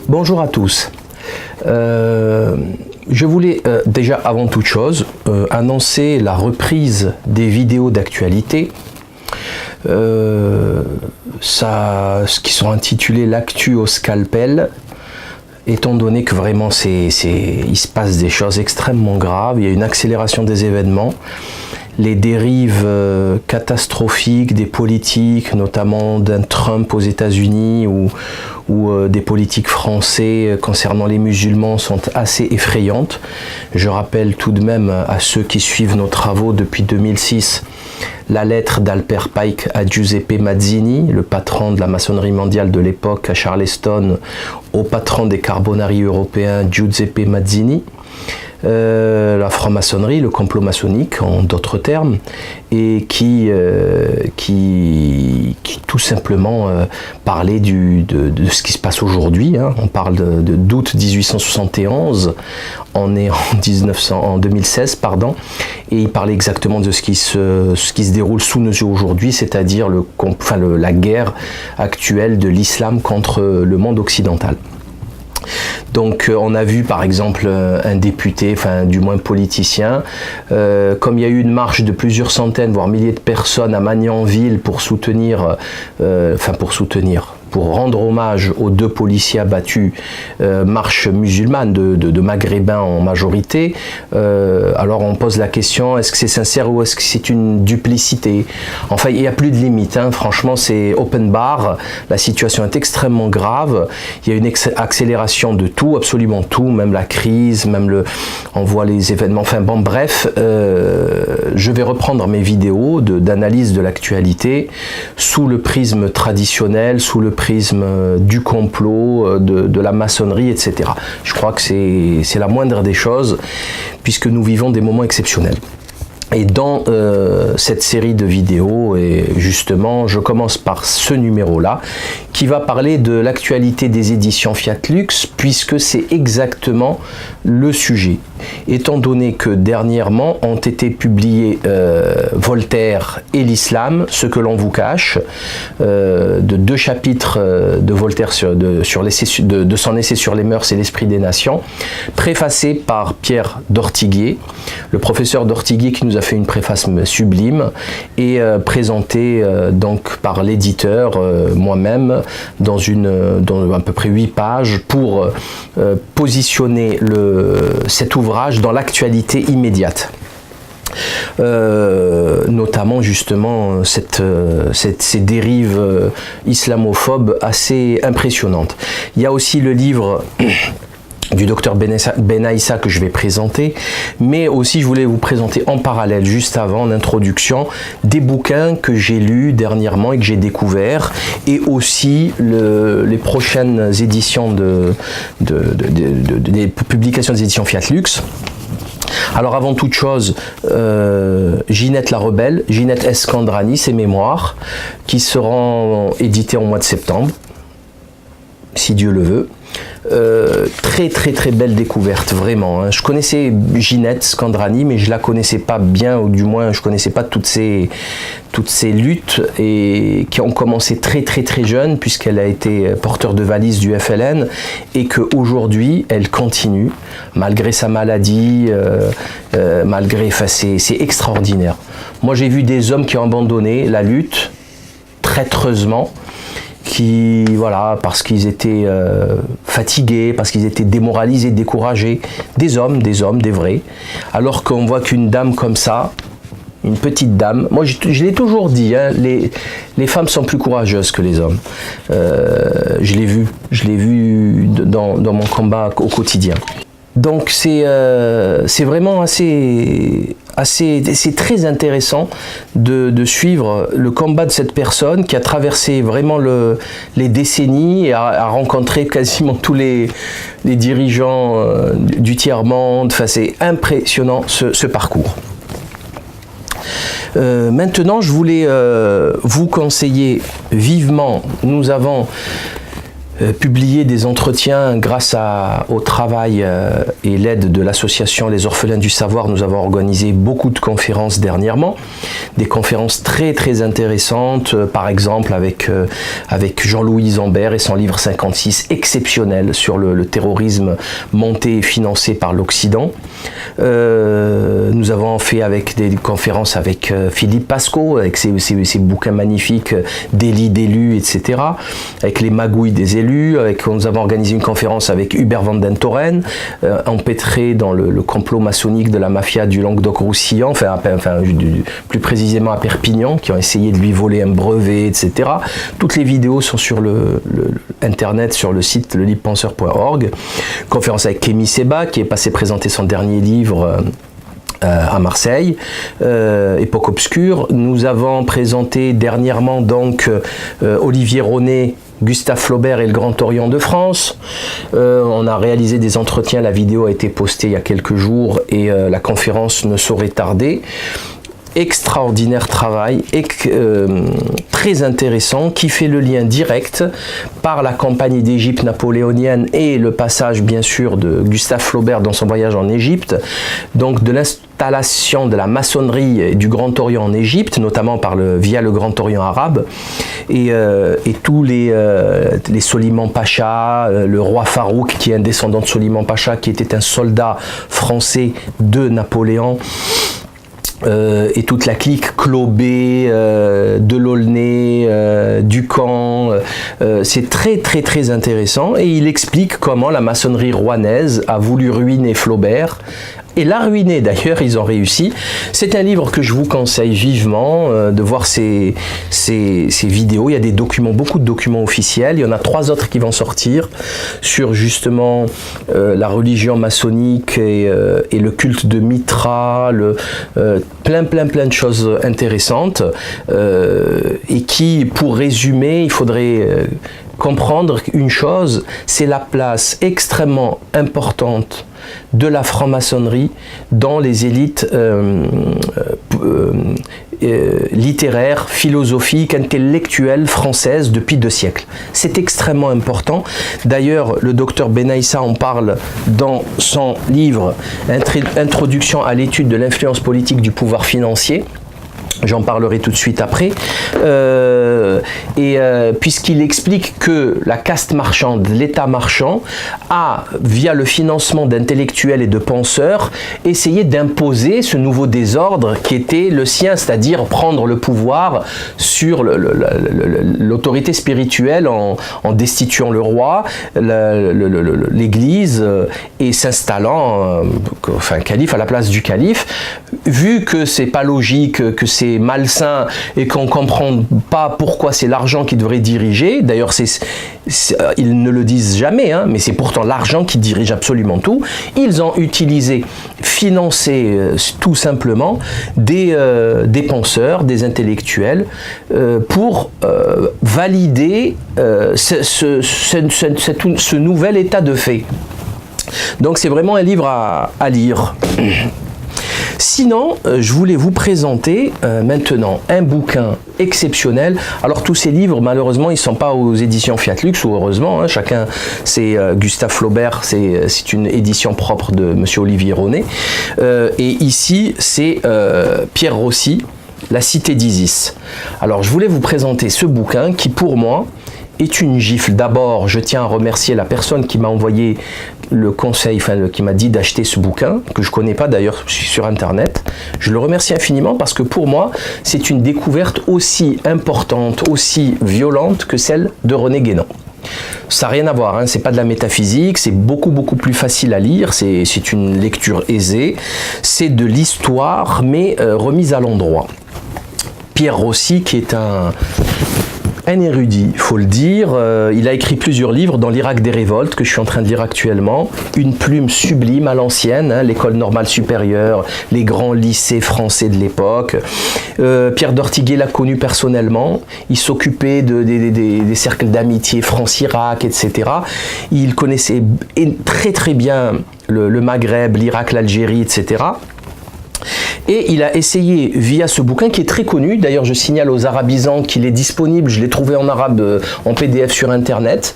Bonjour à tous. Je voulais déjà avant toute chose annoncer la reprise des vidéos d'actualité, ce qui sont intitulées l'actu au scalpel, étant donné que vraiment il se passe des choses extrêmement graves, il y a une accélération des événements, les dérives catastrophiques des politiques, notamment d'un Trump aux États-Unis ou des politiques français concernant les musulmans sont assez effrayantes. Je rappelle tout de même à ceux qui suivent nos travaux depuis 2006 la lettre d'Albert Pike à Giuseppe Mazzini, le patron de la maçonnerie mondiale de l'époque à Charleston, au patron des Carbonari européens Giuseppe Mazzini. La franc-maçonnerie, le complot maçonnique en d'autres termes, et qui tout simplement parlait de ce qui se passe aujourd'hui. Hein. On parle d'août 1871, on est en 2016, pardon, et il parlait exactement de ce qui se déroule sous nos yeux aujourd'hui, c'est-à-dire la guerre actuelle de l'islam contre le monde occidental. Donc on a vu par exemple un député, enfin du moins politicien, comme il y a eu une marche de plusieurs centaines voire milliers de personnes à Magnanville pour pour rendre hommage aux 2 policiers abattus, marche musulmane de maghrébins en majorité. Alors on pose la question, est-ce que c'est sincère ou est-ce que c'est une duplicité? Enfin, il n'y a plus de limite, hein. Franchement c'est open bar, la situation est extrêmement grave, il y a une accélération de tout, absolument tout, même la crise, on voit les événements, enfin bon bref, je vais reprendre mes vidéos d'analyse de l'actualité sous le prisme traditionnel, sous le prisme du complot, de la maçonnerie, etc. Je crois que c'est la moindre des choses, puisque nous vivons des moments exceptionnels. Et dans cette série de vidéos, et justement, je commence par ce numéro-là, qui va parler de l'actualité des éditions Fiat Lux, puisque c'est exactement le sujet. Étant donné que dernièrement ont été publiés Voltaire et l'islam, ce que l'on vous cache, de 2 chapitres de Voltaire de son essai sur les mœurs et l'esprit des nations, préfacé par Pierre d'Ortiguier, le professeur d'Ortiguier qui nous a fait une préface sublime, et présenté donc par l'éditeur, moi-même, dans à peu près 8 pages pour positionner cet ouvrage dans l'actualité immédiate. Notamment justement ces dérives islamophobes assez impressionnantes. Il y a aussi le livre du docteur Benaïssa que je vais présenter, mais aussi je voulais vous présenter en parallèle, juste avant, en introduction, des bouquins que j'ai lus dernièrement et que j'ai découverts, et aussi les prochaines éditions des publications des éditions Fiat Lux. Alors avant toute chose, Ginette la Rebelle, Ginette Escandrani, ses mémoires, qui seront édités en mois de septembre, si Dieu le veut. Très très très belle découverte, vraiment, hein. Je connaissais Ginette Scandrani, mais je la connaissais pas bien, ou du moins je connaissais pas toutes ces luttes, et qui ont commencé très très très jeune, puisqu'elle a été porteur de valise du FLN, et qu'aujourd'hui elle continue malgré sa maladie, c'est extraordinaire. Moi j'ai vu des hommes qui ont abandonné la lutte traîtreusement, parce qu'ils étaient fatigués, parce qu'ils étaient démoralisés, découragés, des hommes, des vrais, alors qu'on voit qu'une dame comme ça, une petite dame, moi je l'ai toujours dit, hein, les femmes sont plus courageuses que les hommes, je l'ai vu dans mon combat au quotidien. Donc c'est vraiment c'est très intéressant de suivre le combat de cette personne qui a traversé vraiment les décennies et a rencontré quasiment tous les dirigeants du tiers-monde. Enfin, c'est impressionnant ce parcours. Maintenant, je voulais vous conseiller vivement, nous avons publié des entretiens grâce au travail et l'aide de l'association Les Orphelins du Savoir. Nous avons organisé beaucoup de conférences dernièrement, des conférences très très intéressantes, par exemple avec Jean-Louis Zambert et son livre 56 exceptionnel sur le terrorisme monté et financé par l'Occident. Nous avons fait des conférences avec Philippe Pasco, avec ses bouquins magnifiques Délit d'élus, etc., avec les magouilles des élus. Nous avons organisé une conférence avec Hubert van den Toren, empêtré dans le complot maçonnique de la mafia du Languedoc-Roussillon, plus précisément à Perpignan, qui ont essayé de lui voler un brevet, etc. Toutes les vidéos sont sur internet, sur le site lelibepenseur.org. Conférence avec Kémy Séba, qui est passé présenter son dernier livre à Marseille, Époque obscure. Nous avons présenté dernièrement donc Olivier Ronet, Gustave Flaubert et le Grand Orient de France. On a réalisé des entretiens, la vidéo a été postée il y a quelques jours et la conférence ne saurait tarder. Extraordinaire travail, très intéressant, qui fait le lien direct par la campagne d'Égypte napoléonienne et le passage bien sûr de Gustave Flaubert dans son voyage en Égypte, donc de l'installation de la maçonnerie du Grand Orient en Égypte, notamment via le Grand Orient arabe, et tous les Soliman Pacha, le roi Farouk qui est un descendant de Soliman Pacha, qui était un soldat français de Napoléon, et toute la clique Clobé, Delaulnay, Ducamp, c'est très très très intéressant, et il explique comment la maçonnerie rouennaise a voulu ruiner Flaubert, et l'a ruiné d'ailleurs, ils ont réussi. C'est un livre que je vous conseille vivement, de voir ces vidéos. Il y a des documents, beaucoup de documents officiels. Il y en a 3 autres qui vont sortir sur justement la religion maçonnique et le culte de Mitra, plein de choses intéressantes, et qui, pour résumer, il faudrait comprendre une chose, c'est la place extrêmement importante de la franc-maçonnerie dans les élites littéraires, philosophiques, intellectuelles françaises depuis 2 siècles. C'est extrêmement important. D'ailleurs, le docteur Benaïssa en parle dans son livre « Introduction à l'étude de l'influence politique du pouvoir financier ». J'en parlerai tout de suite après, puisqu'il explique que la caste marchande, l'État marchand, a, via le financement d'intellectuels et de penseurs, essayé d'imposer ce nouveau désordre qui était le sien, c'est-à-dire prendre le pouvoir sur l'autorité spirituelle en destituant le roi, l'Église, et s'installant, calife à la place du calife. Vu que c'est pas logique, que c'est malsain et qu'on ne comprend pas pourquoi c'est l'argent qui devrait diriger, d'ailleurs ils ne le disent jamais, hein, mais c'est pourtant l'argent qui dirige absolument tout, ils ont utilisé, financé tout simplement des penseurs, des intellectuels pour valider ce nouvel état de fait. Donc c'est vraiment un livre à lire. Sinon, je voulais vous présenter maintenant un bouquin exceptionnel. Alors tous ces livres, malheureusement, ils ne sont pas aux éditions Fiat Lux, ou heureusement, hein, chacun, c'est Gustave Flaubert, c'est une édition propre de Monsieur Olivier Ronet. Et ici, c'est Pierre Rossi, La Cité d'Isis. Alors je voulais vous présenter ce bouquin qui, pour moi, est une gifle. D'abord, je tiens à remercier la personne qui m'a envoyé le conseil, qui m'a dit d'acheter ce bouquin, que je ne connais pas d'ailleurs sur Internet. Je le remercie infiniment parce que pour moi, c'est une découverte aussi importante, aussi violente que celle de René Guénon. Ça n'a rien à voir, hein, c'est pas de la métaphysique, c'est beaucoup plus facile à lire, c'est une lecture aisée, c'est de l'histoire mais remise à l'endroit. Pierre Rossi, qui est un érudit, il faut le dire. Il a écrit plusieurs livres dans l'Irak des révoltes, que je suis en train de lire actuellement. Une plume sublime à l'ancienne, hein, l'école normale supérieure, les grands lycées français de l'époque. Pierre d'Ortiguet l'a connu personnellement. Il s'occupait des cercles d'amitié France-Irak, etc. Il connaissait très très bien le Maghreb, l'Irak, l'Algérie, etc. Et il a essayé, via ce bouquin qui est très connu, d'ailleurs je signale aux arabisants qu'il est disponible, je l'ai trouvé en arabe, en PDF sur internet,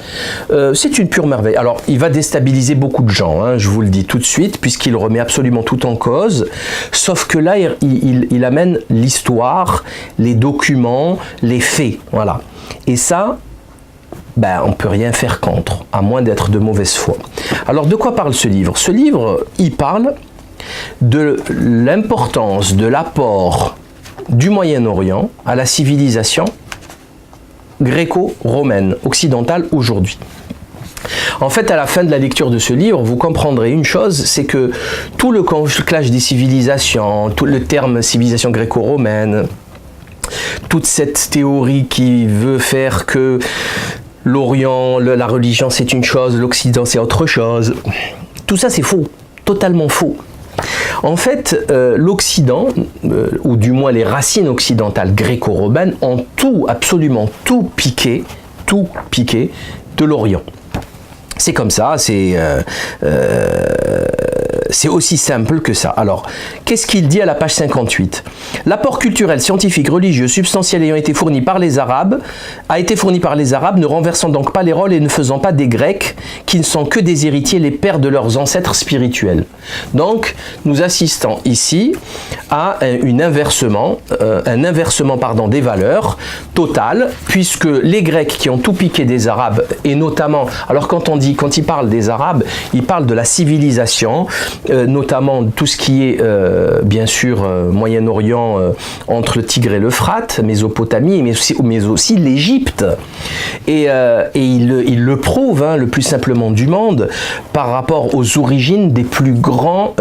c'est une pure merveille. Alors il va déstabiliser beaucoup de gens, hein, je vous le dis tout de suite, puisqu'il remet absolument tout en cause, sauf que là il amène l'histoire, les documents, les faits, voilà. Et ça, on ne peut rien faire contre, à moins d'être de mauvaise foi. Alors de quoi parle ce livre? Ce livre, il parle de l'importance de l'apport du Moyen-Orient à la civilisation gréco-romaine occidentale aujourd'hui. En fait, à la fin de la lecture de ce livre, vous comprendrez une chose, c'est que tout le clash des civilisations, tout le terme civilisation gréco-romaine, toute cette théorie qui veut faire que l'Orient, la religion c'est une chose, l'Occident c'est autre chose, tout ça c'est faux, totalement faux. En fait, l'Occident, ou du moins les racines occidentales gréco-romaines, ont tout, absolument tout piqué de l'Orient. C'est comme ça, c'est aussi simple que ça. Alors, qu'est-ce qu'il dit à la page 58? L'apport culturel, scientifique, religieux, substantiel ayant été fourni par les Arabes, a été fourni par les Arabes, ne renversant donc pas les rôles et ne faisant pas des Grecs, qui ne sont que des héritiers, les pères de leurs ancêtres spirituels. Donc, nous assistons ici à un inversement des valeurs total, puisque les Grecs qui ont tout piqué des Arabes, et notamment, alors quand il parle des Arabes, il parle de la civilisation, notamment tout ce qui est bien sûr Moyen-Orient entre le Tigre et l'Euphrate, Mésopotamie, mais aussi l'Égypte. Et il le prouve, hein, le plus simplement du monde, par rapport aux origines des plus grands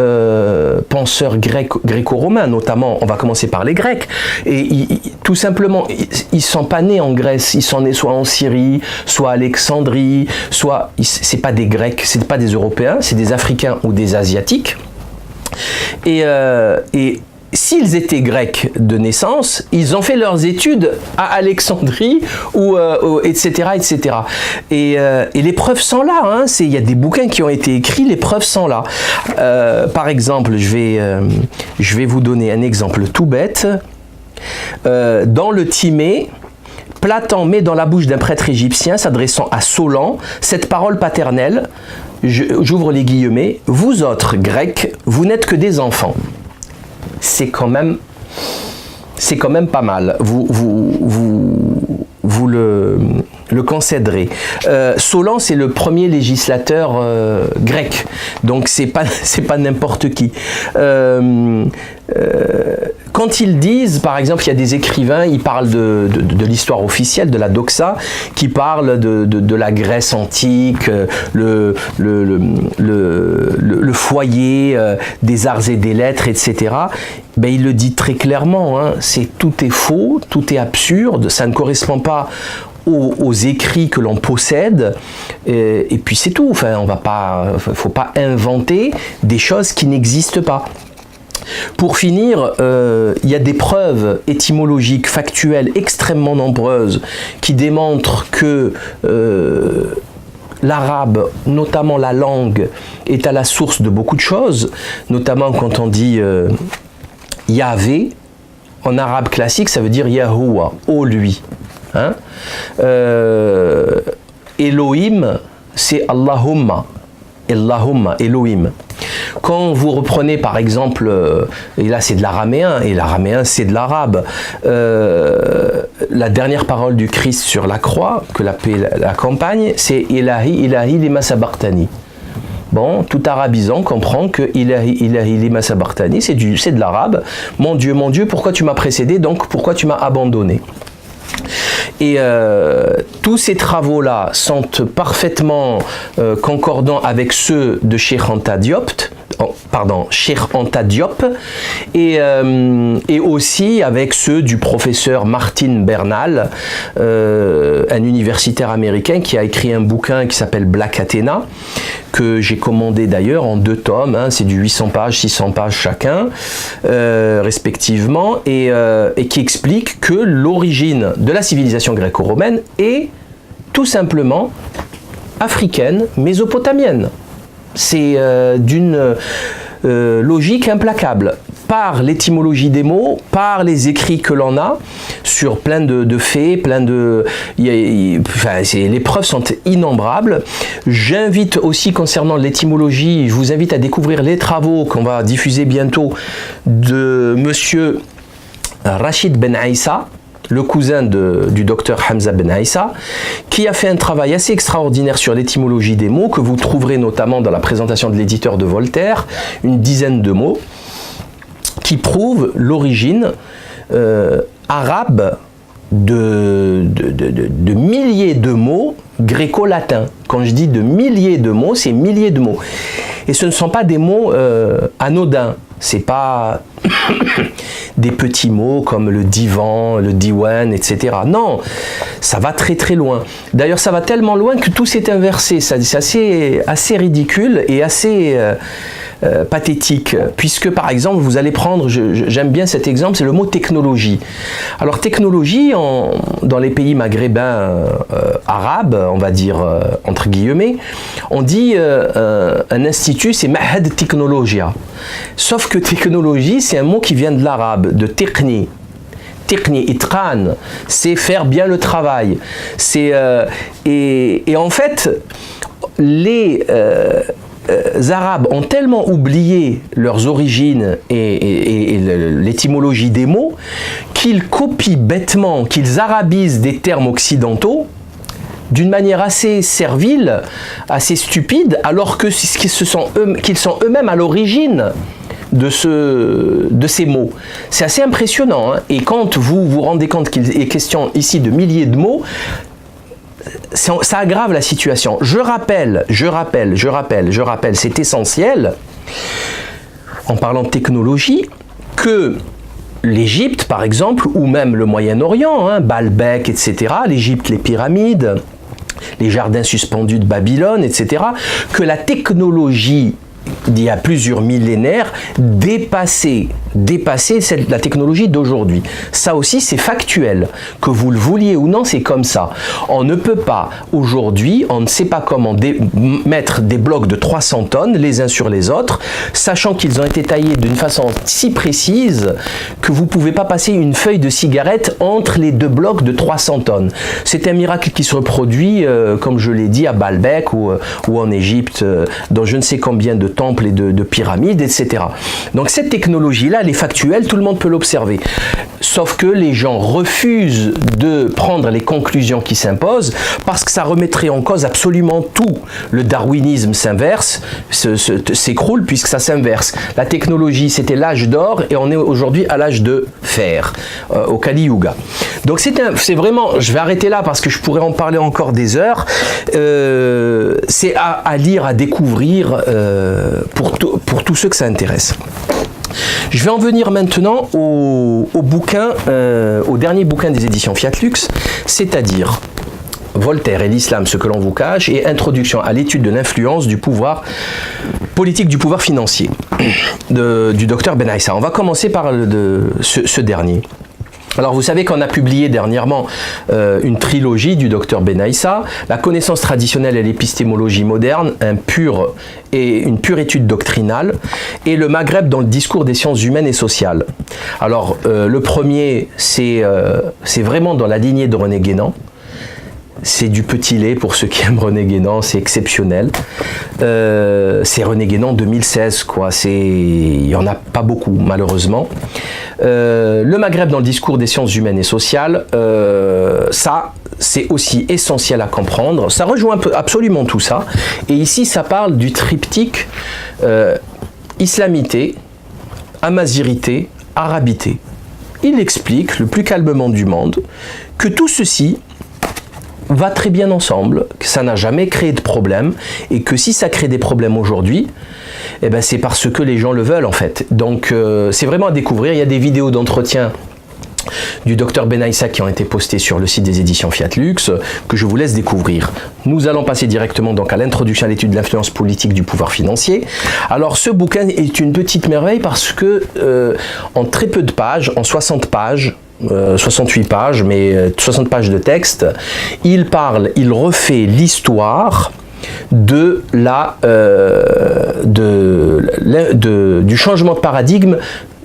penseurs gréco-romains, notamment, on va commencer par les Grecs. Et tout simplement, ils ne sont pas nés en Grèce, ils sont nés soit en Syrie, soit à Alexandrie, soit, c'est pas des Grecs, c'est pas des Européens, c'est des Africains ou des Asiatiques. Et s'ils étaient grecs de naissance, ils ont fait leurs études à Alexandrie, etc., etc. Et les preuves sont là. Hein. Il y a des bouquins qui ont été écrits, les preuves sont là. Par exemple, je vais vous donner un exemple tout bête. Dans le Timée, Platon met dans la bouche d'un prêtre égyptien, s'adressant à Solon, cette parole paternelle, j'ouvre les guillemets, « Vous autres, Grecs, vous n'êtes que des enfants. » C'est quand même pas mal. Vous le concéderez. Solon, c'est le premier législateur grec, donc c'est pas n'importe qui. Quand ils disent, par exemple, il y a des écrivains, ils parlent de l'histoire officielle, de la doxa, qui parlent de la Grèce antique, le foyer des arts et des lettres, etc. Il le dit très clairement, hein, tout est faux, tout est absurde, ça ne correspond pas aux écrits que l'on possède, et puis c'est tout. Enfin, faut pas inventer des choses qui n'existent pas. Pour finir, il y a des preuves étymologiques, factuelles extrêmement nombreuses qui démontrent que l'arabe, notamment la langue, est à la source de beaucoup de choses, notamment quand on dit Yahvé, en arabe classique, ça veut dire Yahuwa, ô lui. Hein? Elohim, c'est Allahumma. Allahumma, Elohim. Quand vous reprenez par exemple, et là c'est de l'araméen, et l'araméen c'est de l'arabe, la dernière parole du Christ sur la croix, que la paix l'accompagne, c'est Ilahi, Ilahi lima sabaqtani. Bon, tout arabisant comprend que Ilahi, Ilahi lima sabaqtani, c'est de l'arabe. Mon Dieu, pourquoi tu m'as précédé, donc pourquoi tu m'as abandonné? Et tous ces travaux-là sont parfaitement concordants avec ceux de Cheikh Anta Diop, Cheikh Anta Diop, et aussi avec ceux du professeur Martin Bernal, un universitaire américain qui a écrit un bouquin qui s'appelle Black Athena, que j'ai commandé d'ailleurs en 2 tomes, hein, c'est du 800 pages, 600 pages chacun, respectivement, et qui explique que l'origine de la civilisation gréco-romaine est tout simplement africaine, mésopotamienne. C'est d'une logique implacable, par l'étymologie des mots, par les écrits que l'on a sur plein de faits, les preuves sont innombrables. J'invite aussi, concernant l'étymologie, je vous invite à découvrir les travaux qu'on va diffuser bientôt de monsieur Rachid Ben Aïssa, le cousin du docteur Hamza Ben Aïssa, qui a fait un travail assez extraordinaire sur l'étymologie des mots, que vous trouverez notamment dans la présentation de l'éditeur de Voltaire, une dizaine de mots, qui prouvent l'origine arabe de milliers de mots gréco-latins. Quand je dis de milliers de mots, c'est milliers de mots. Et ce ne sont pas des mots anodins. C'est pas des petits mots comme le divan, le diwan, etc. Non, ça va très très loin. D'ailleurs, ça va tellement loin que tout s'est inversé. C'est assez ridicule et assez pathétique, puisque par exemple, vous allez prendre, j'aime bien cet exemple, c'est le mot technologie. Alors technologie, dans les pays maghrébins arabes, on va dire entre guillemets, on dit un institut, c'est Mahad Technologia. Sauf que technologie, c'est un mot qui vient de l'arabe, de techni. Techni, itran, c'est faire bien le travail. Et en fait, les Arabes ont tellement oublié leurs origines et l'étymologie des mots qu'ils copient bêtement, qu'ils arabisent des termes occidentaux d'une manière assez servile, assez stupide, alors que qu'ils sont eux-mêmes à l'origine de ces mots. C'est assez impressionnant, hein. Et quand vous vous rendez compte qu'il est question ici de milliers de mots, ça aggrave la situation. Je rappelle, c'est essentiel, en parlant de technologie, que l'Égypte, par exemple, ou même le Moyen-Orient, hein, Baalbek, etc., l'Égypte, les pyramides, les jardins suspendus de Babylone, etc., que la technologie d'il y a plusieurs millénaires dépassait la technologie d'aujourd'hui. Ça aussi, c'est factuel. Que vous le vouliez ou non, c'est comme ça. On ne peut pas, aujourd'hui, on ne sait pas comment mettre des blocs de 300 tonnes les uns sur les autres, sachant qu'ils ont été taillés d'une façon si précise que vous ne pouvez pas passer une feuille de cigarette entre les 2 blocs de 300 tonnes. C'est un miracle qui se reproduit, comme je l'ai dit, à Baalbek ou en Égypte, dans je ne sais combien de temples et de pyramides, etc. Donc cette technologie-là, elle est factuelle, tout le monde peut l'observer. Sauf que les gens refusent de prendre les conclusions qui s'imposent parce que ça remettrait en cause absolument tout. Le darwinisme s'écroule puisque ça s'inverse. La technologie, c'était l'âge d'or et on est aujourd'hui à l'âge de fer, au Kali Yuga. Donc c'est vraiment, je vais arrêter là parce que je pourrais en parler encore des heures. C'est à lire, à découvrir pour tous ceux que ça intéresse. Je vais en venir maintenant au dernier bouquin des éditions Fiat Lux, c'est-à-dire Voltaire et l'islam, ce que l'on vous cache, et introduction à l'étude de l'influence du pouvoir politique, du pouvoir financier, du docteur Ben Aïssa. On va commencer par ce dernier. Alors vous savez qu'on a publié dernièrement une trilogie du docteur Ben Aïssa, La connaissance traditionnelle et l'épistémologie moderne, une pure étude doctrinale, et Le Maghreb dans le discours des sciences humaines et sociales. Alors le premier, c'est vraiment dans la lignée de René Guénan. C'est du petit lait pour ceux qui aiment René Guénan, c'est exceptionnel. C'est René Guénan 2016, quoi. Il n'y en a pas beaucoup, malheureusement. Le Maghreb dans le discours des sciences humaines et sociales, ça, c'est aussi essentiel à comprendre. Ça rejoint absolument tout ça. Et ici, ça parle du triptyque islamité, amazirité, arabité. Il explique, le plus calmement du monde, que tout ceci va très bien ensemble, que ça n'a jamais créé de problème, et que si ça crée des problèmes aujourd'hui, Eh ben, c'est parce que les gens le veulent en fait. Donc c'est vraiment à découvrir. Il y a des vidéos d'entretien du docteur Benaïssa qui ont été postées sur le site des éditions Fiat Lux, que je vous laisse découvrir. Nous allons passer directement donc à l'introduction à l'étude de l'influence politique du pouvoir financier. Alors ce bouquin est une petite merveille parce que en très peu de pages, en 60 pages, 68 pages, mais 60 pages de texte, il refait l'histoire du changement de paradigme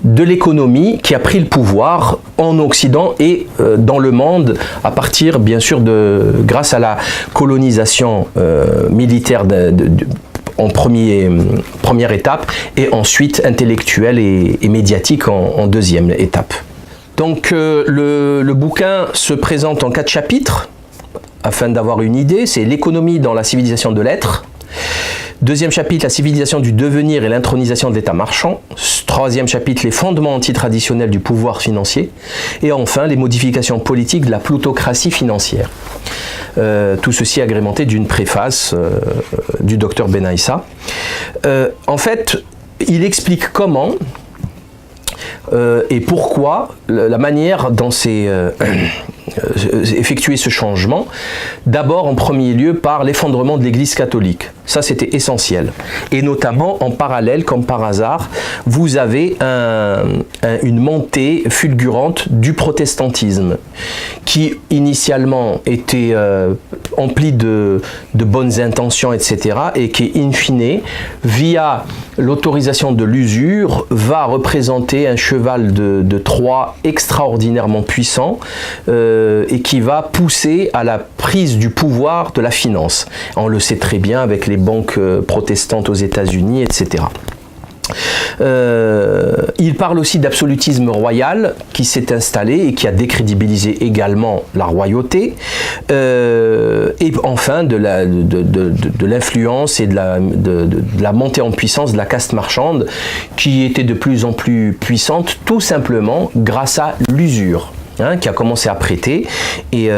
de l'économie qui a pris le pouvoir en Occident et dans le monde à partir bien sûr grâce à la colonisation militaire en première étape et ensuite intellectuelle et médiatique en deuxième étape. Donc le bouquin se présente en 4 chapitres afin d'avoir une idée. C'est l'économie dans la civilisation de l'être. Deuxième chapitre, la civilisation du devenir et l'intronisation de l'État marchand. Troisième chapitre, les fondements antitraditionnels du pouvoir financier. Et enfin, les modifications politiques de la plutocratie financière. Tout ceci agrémenté d'une préface du docteur Benaïssa. En fait, il explique comment et pourquoi, la manière dont c'est effectuer ce changement, d'abord en premier lieu par l'effondrement de l'Église catholique. Ça c'était essentiel. Et notamment en parallèle, comme par hasard, vous avez une montée fulgurante du protestantisme qui initialement était empli de bonnes intentions, etc. et qui in fine, via l'autorisation de l'usure, va représenter un cheval de Troie extraordinairement puissant et qui va pousser à la prise du pouvoir de la finance. On le sait très bien avec les banques protestantes aux États-Unis, etc. Il parle aussi d'absolutisme royal qui s'est installé et qui a décrédibilisé également la royauté, et enfin de l'influence et de la montée en puissance de la caste marchande qui était de plus en plus puissante tout simplement grâce à l'usure. Qui a commencé à prêter et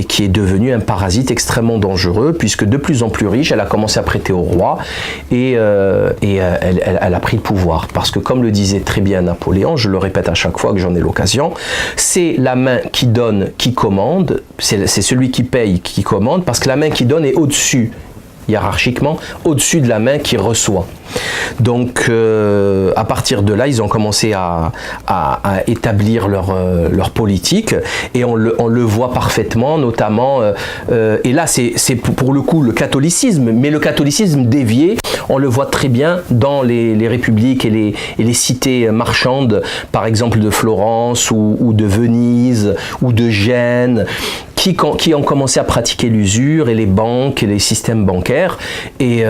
qui est devenu un parasite extrêmement dangereux puisque de plus en plus riche, elle a commencé à prêter au roi et elle a pris le pouvoir. Parce que comme le disait très bien Napoléon, je le répète à chaque fois que j'en ai l'occasion, c'est la main qui donne qui commande, c'est celui qui paye qui commande parce que la main qui donne est au-dessus, hiérarchiquement, au-dessus de la main qui reçoit. Donc à partir de là, ils ont commencé à établir leur politique et on le voit parfaitement, notamment, et là c'est pour le coup le catholicisme, mais le catholicisme dévié, on le voit très bien dans les républiques et les cités marchandes, par exemple de Florence ou de Venise ou de Gênes, qui ont commencé à pratiquer l'usure et les banques et les systèmes bancaires et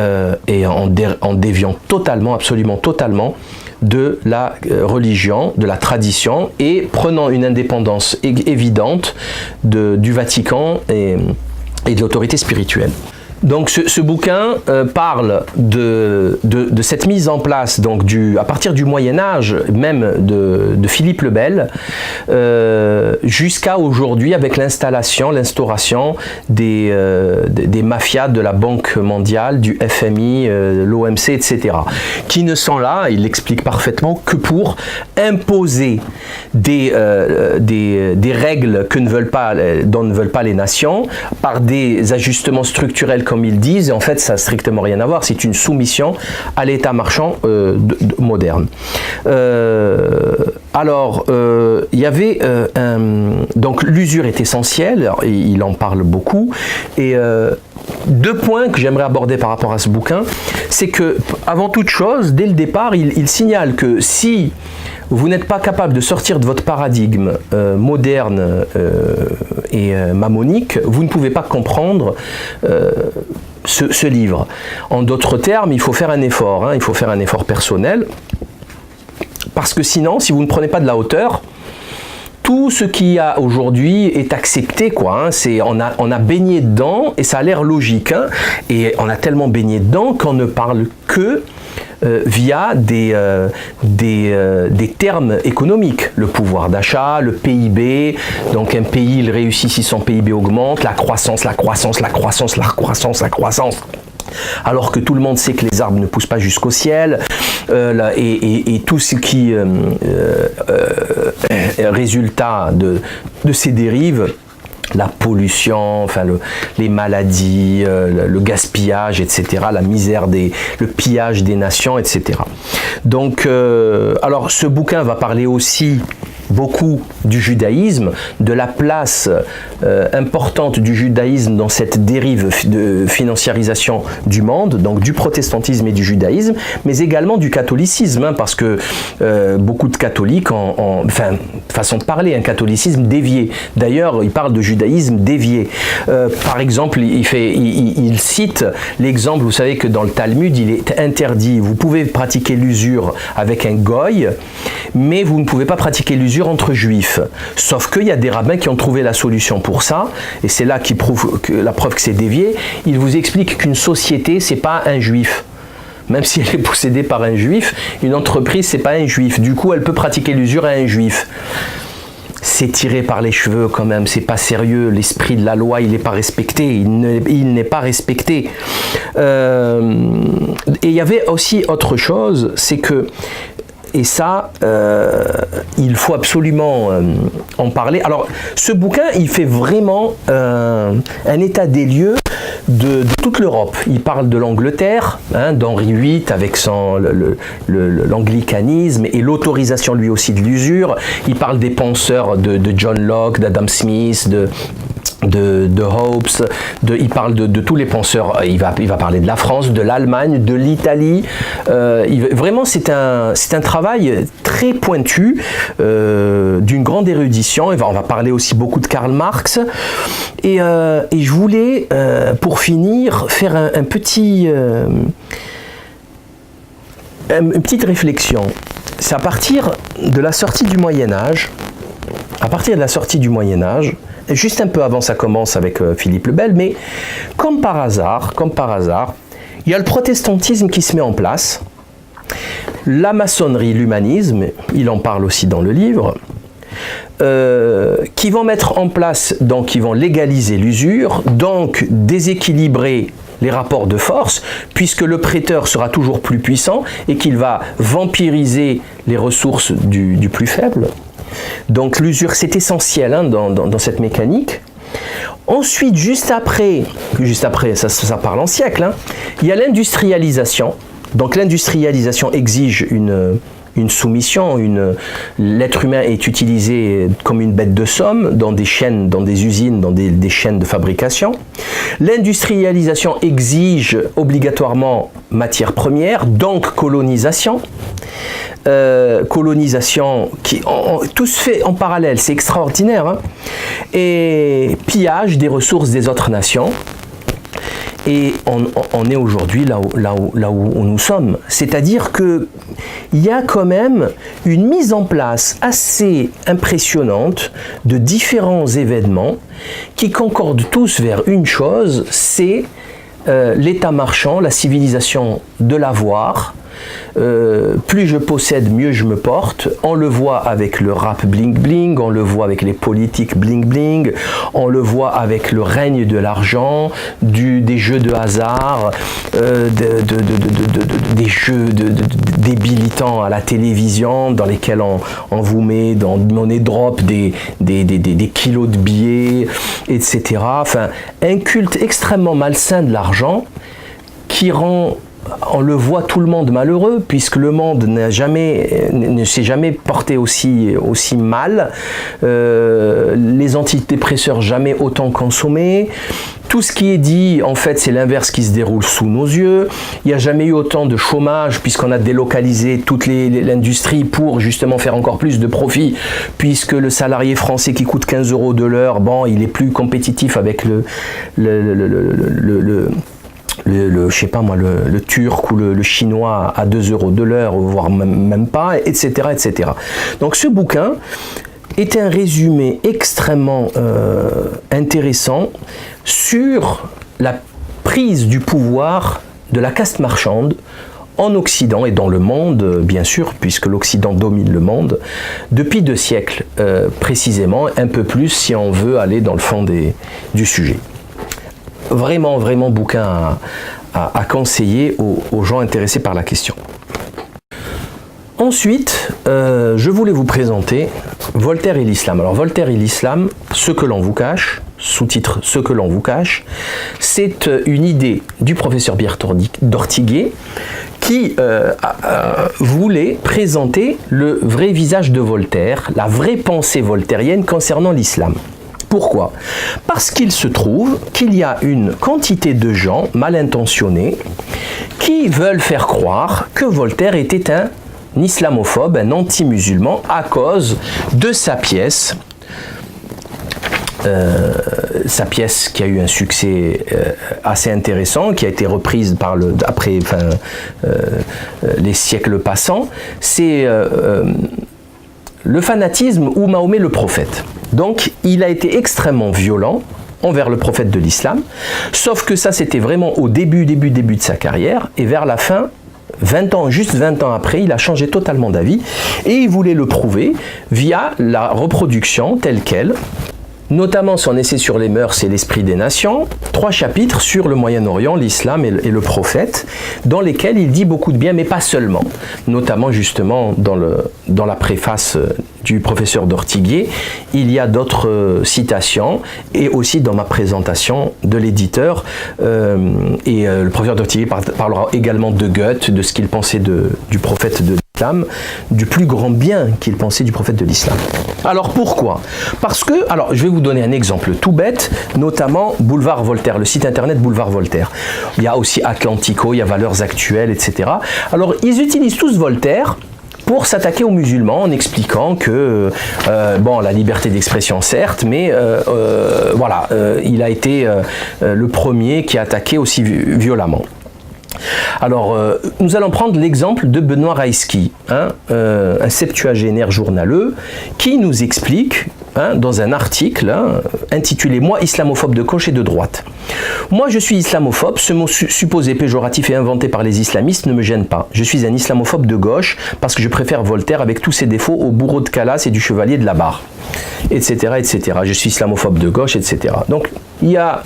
en déviant totalement, absolument totalement de la religion, de la tradition et prenant une indépendance évidente du Vatican et de l'autorité spirituelle. Donc ce bouquin parle de cette mise en place donc à partir du Moyen-Âge, même de Philippe le Bel, jusqu'à aujourd'hui avec l'instauration des mafias de la Banque mondiale, du FMI, l'OMC, etc. qui ne sont là, il l'explique parfaitement, que pour imposer des règles dont ne veulent pas les nations, par des ajustements structurels comme ils disent, et en fait ça n'a strictement rien à voir, c'est une soumission à l'état marchand moderne. Alors, il y avait donc l'usure est essentielle, et il en parle beaucoup, et 2 points que j'aimerais aborder par rapport à ce bouquin, c'est que, avant toute chose, dès le départ, il signale que si vous n'êtes pas capable de sortir de votre paradigme moderne et mammonique, vous ne pouvez pas comprendre ce livre. En d'autres termes, il faut faire un effort, il faut faire un effort personnel, parce que sinon, si vous ne prenez pas de la hauteur, tout ce qu'il y a aujourd'hui est accepté, quoi. On a baigné dedans et ça a l'air logique. Et on a tellement baigné dedans qu'on ne parle que via des termes économiques. Le pouvoir d'achat, le PIB. Donc un pays, il réussit si son PIB augmente. La croissance. alors que tout le monde sait que les arbres ne poussent pas jusqu'au ciel, et tout ce qui est résultat de ces dérives, la pollution, enfin les maladies, le gaspillage, etc., la misère, le pillage des nations, etc. Donc, alors ce bouquin va parler aussi beaucoup du judaïsme, de la place importante du judaïsme dans cette dérive de financiarisation du monde, donc du protestantisme et du judaïsme, mais également du catholicisme, hein, parce que beaucoup de catholiques, enfin, façon de parler, un catholicisme dévié. D'ailleurs, il parle de judaïsme dévié. Par exemple, il cite l'exemple, vous savez que dans le Talmud, il est interdit, vous pouvez pratiquer l'usure avec un goy, mais vous ne pouvez pas pratiquer l'usure entre juifs. Sauf qu'il y a des rabbins qui ont trouvé la solution pour ça, et c'est là qu'il prouve la preuve que c'est dévié. Il vous explique qu'une société, c'est pas un juif. Même si elle est possédée par un juif, une entreprise, c'est pas un juif. Du coup, elle peut pratiquer l'usure à un juif. C'est tiré par les cheveux quand même, c'est pas sérieux, l'esprit de la loi, il n'est pas respecté, il n'est pas respecté. Et il y avait aussi autre chose, c'est que, et ça, il faut absolument en parler. Alors, ce bouquin, il fait vraiment un état des lieux de toute l'Europe. Il parle de l'Angleterre, hein, d'Henri VIII avec l'anglicanisme et l'autorisation lui aussi de l'usure. Il parle des penseurs de John Locke, d'Adam Smith, de Hobbes, il parle de tous les penseurs, il va parler de la France, de l'Allemagne, de l'Italie. Vraiment, c'est un travail très pointu, d'une grande érudition. On va parler aussi beaucoup de Karl Marx. Et je voulais, pour finir, faire une petite réflexion. C'est à partir de la sortie du Moyen-Âge, juste un peu avant, ça commence avec Philippe le Bel, mais comme par hasard, il y a le protestantisme qui se met en place, la maçonnerie, l'humanisme, il en parle aussi dans le livre, qui vont mettre en place, donc qui vont légaliser l'usure, donc déséquilibrer les rapports de force, puisque le prêteur sera toujours plus puissant et qu'il va vampiriser les ressources du plus faible. Donc l'usure, c'est essentiel, hein, dans cette mécanique. Ensuite, juste après ça parle en siècle, hein, il y a l'industrialisation. Donc l'industrialisation exige une soumission, l'être humain est utilisé comme une bête de somme dans des chaînes, dans des usines, dans des chaînes de fabrication. L'industrialisation exige obligatoirement matières premières, donc colonisation. Colonisation, tout se fait en parallèle, c'est extraordinaire, hein, et pillage des ressources des autres nations. Et on est aujourd'hui là où nous sommes. C'est-à-dire qu'il y a quand même une mise en place assez impressionnante de différents événements qui concordent tous vers une chose, c'est l'état marchand, la civilisation de l'avoir. Plus je possède, mieux je me porte. On le voit avec le rap bling bling, on le voit avec les politiques bling bling, on le voit avec le règne de l'argent, des jeux de hasard, des jeux débilitants à la télévision dans lesquels on vous met dans monnaie drop des kilos de billets, etc. Enfin, un culte extrêmement malsain de l'argent qui rend, on le voit, tout le monde malheureux, puisque le monde ne s'est jamais porté aussi mal, les antidépresseurs jamais autant consommés, tout ce qui est dit, en fait, c'est l'inverse qui se déroule sous nos yeux. Il n'y a jamais eu autant de chômage, puisqu'on a délocalisé toute l'industrie pour justement faire encore plus de profit, puisque le salarié français qui coûte 15 € de l'heure, bon, il est plus compétitif avec je sais pas moi, le turc ou le chinois à 2 € de l'heure, voire même pas, etc., etc. Donc ce bouquin est un résumé extrêmement intéressant sur la prise du pouvoir de la caste marchande en Occident et dans le monde, bien sûr, puisque l'Occident domine le monde, depuis 2 siècles précisément, un peu plus si on veut aller dans le fond du sujet. Vraiment bouquin à conseiller aux gens intéressés par la question. Ensuite, je voulais vous présenter Voltaire et l'islam. Alors Voltaire et l'islam, ce que l'on vous cache, sous-titre Ce que l'on vous cache, c'est une idée du professeur Pierre d'Ortiguet qui voulait présenter le vrai visage de Voltaire, la vraie pensée voltairienne concernant l'islam. Pourquoi? Parce qu'il se trouve qu'il y a une quantité de gens mal intentionnés qui veulent faire croire que Voltaire était un islamophobe, un anti-musulman à cause de sa pièce qui a eu un succès assez intéressant, qui a été reprise par les siècles passants, c'est le fanatisme ou Mahomet le prophète. Donc il a été extrêmement violent envers le prophète de l'islam, sauf que ça c'était vraiment au début de sa carrière, et vers la fin, juste 20 ans après, il a changé totalement d'avis et il voulait le prouver via la reproduction telle qu'elle, notamment son essai sur les mœurs et l'esprit des nations, 3 chapitres sur le Moyen-Orient, l'islam et le prophète, dans lesquels il dit beaucoup de bien, mais pas seulement, notamment justement dans la préface du professeur d'Ortiguet, il y a d'autres citations, et aussi dans ma présentation de l'éditeur, le professeur d'Ortiguet parlera également de Goethe, de ce qu'il pensait du prophète de l'islam, du plus grand bien qu'il pensait du prophète de l'islam. Alors pourquoi? Parce que, je vais vous donner un exemple tout bête, notamment Boulevard Voltaire, le site internet Boulevard Voltaire. Il y a aussi Atlantico, il y a Valeurs Actuelles, etc. Alors ils utilisent tous Voltaire pour s'attaquer aux musulmans en expliquant que, la liberté d'expression certes, mais il a été le premier qui a attaqué aussi violemment. Alors, nous allons prendre l'exemple de Benoît Raïski, un septuagénaire journaleux, qui nous explique, dans un article intitulé « Moi, islamophobe de gauche et de droite ». Moi, je suis islamophobe, ce mot supposé péjoratif et inventé par les islamistes ne me gêne pas. Je suis un islamophobe de gauche parce que je préfère Voltaire avec tous ses défauts au bourreau de Calas et du chevalier de la Barre, etc., etc. Je suis islamophobe de gauche, etc. Donc, il y a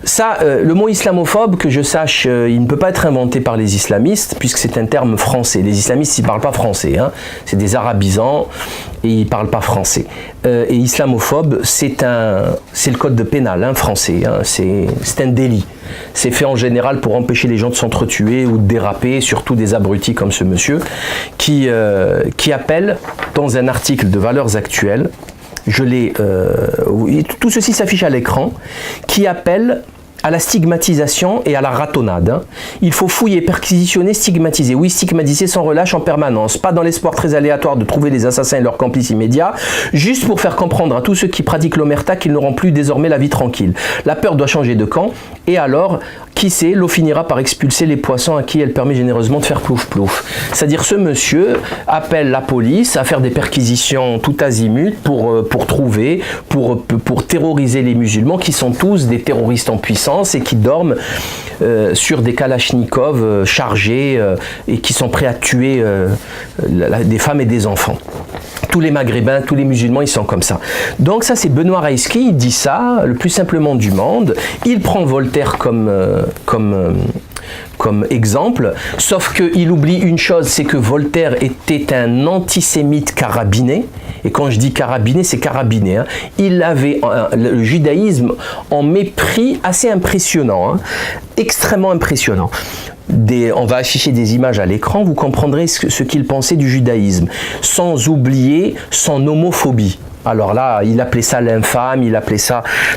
ça, le mot islamophobe, que je sache, il ne peut pas être inventé par les islamistes, puisque c'est un terme français. Les islamistes, ils ne parlent pas français, c'est des arabisants, et ils ne parlent pas français. Et islamophobe, c'est le code pénal français, c'est un délit. C'est fait en général pour empêcher les gens de s'entretuer ou de déraper, surtout des abrutis comme ce monsieur, qui appelle, dans un article de Valeurs Actuelles, tout ceci s'affiche à l'écran, qui appelle à la stigmatisation et à la ratonnade. Il faut fouiller, perquisitionner, stigmatiser. Oui, stigmatiser sans relâche en permanence, pas dans l'espoir très aléatoire de trouver les assassins et leurs complices immédiats, juste pour faire comprendre à tous ceux qui pratiquent l'omerta qu'ils n'auront plus désormais la vie tranquille. La peur doit changer de camp, et alors, qui sait, l'eau finira par expulser les poissons à qui elle permet généreusement de faire plouf plouf. C'est-à-dire, ce monsieur appelle la police à faire des perquisitions tout azimut pour trouver, pour terroriser les musulmans, qui sont tous des terroristes en puissance et qui dorment sur des kalachnikovs chargés et qui sont prêts à tuer des femmes et des enfants. Tous les maghrébins, tous les musulmans, ils sont comme ça. Donc ça, c'est Benoît Raïski, il dit ça, le plus simplement du monde. Il prend Voltaire comme exemple, sauf qu'il oublie une chose, c'est que Voltaire était un antisémite carabiné, et quand je dis carabiné, c'est carabiné. Il avait le judaïsme en mépris assez impressionnant, extrêmement impressionnant. On va afficher des images à l'écran, vous comprendrez ce qu'il pensait du judaïsme, sans oublier son homophobie. Alors là, il appelait ça l'infâme, il appelait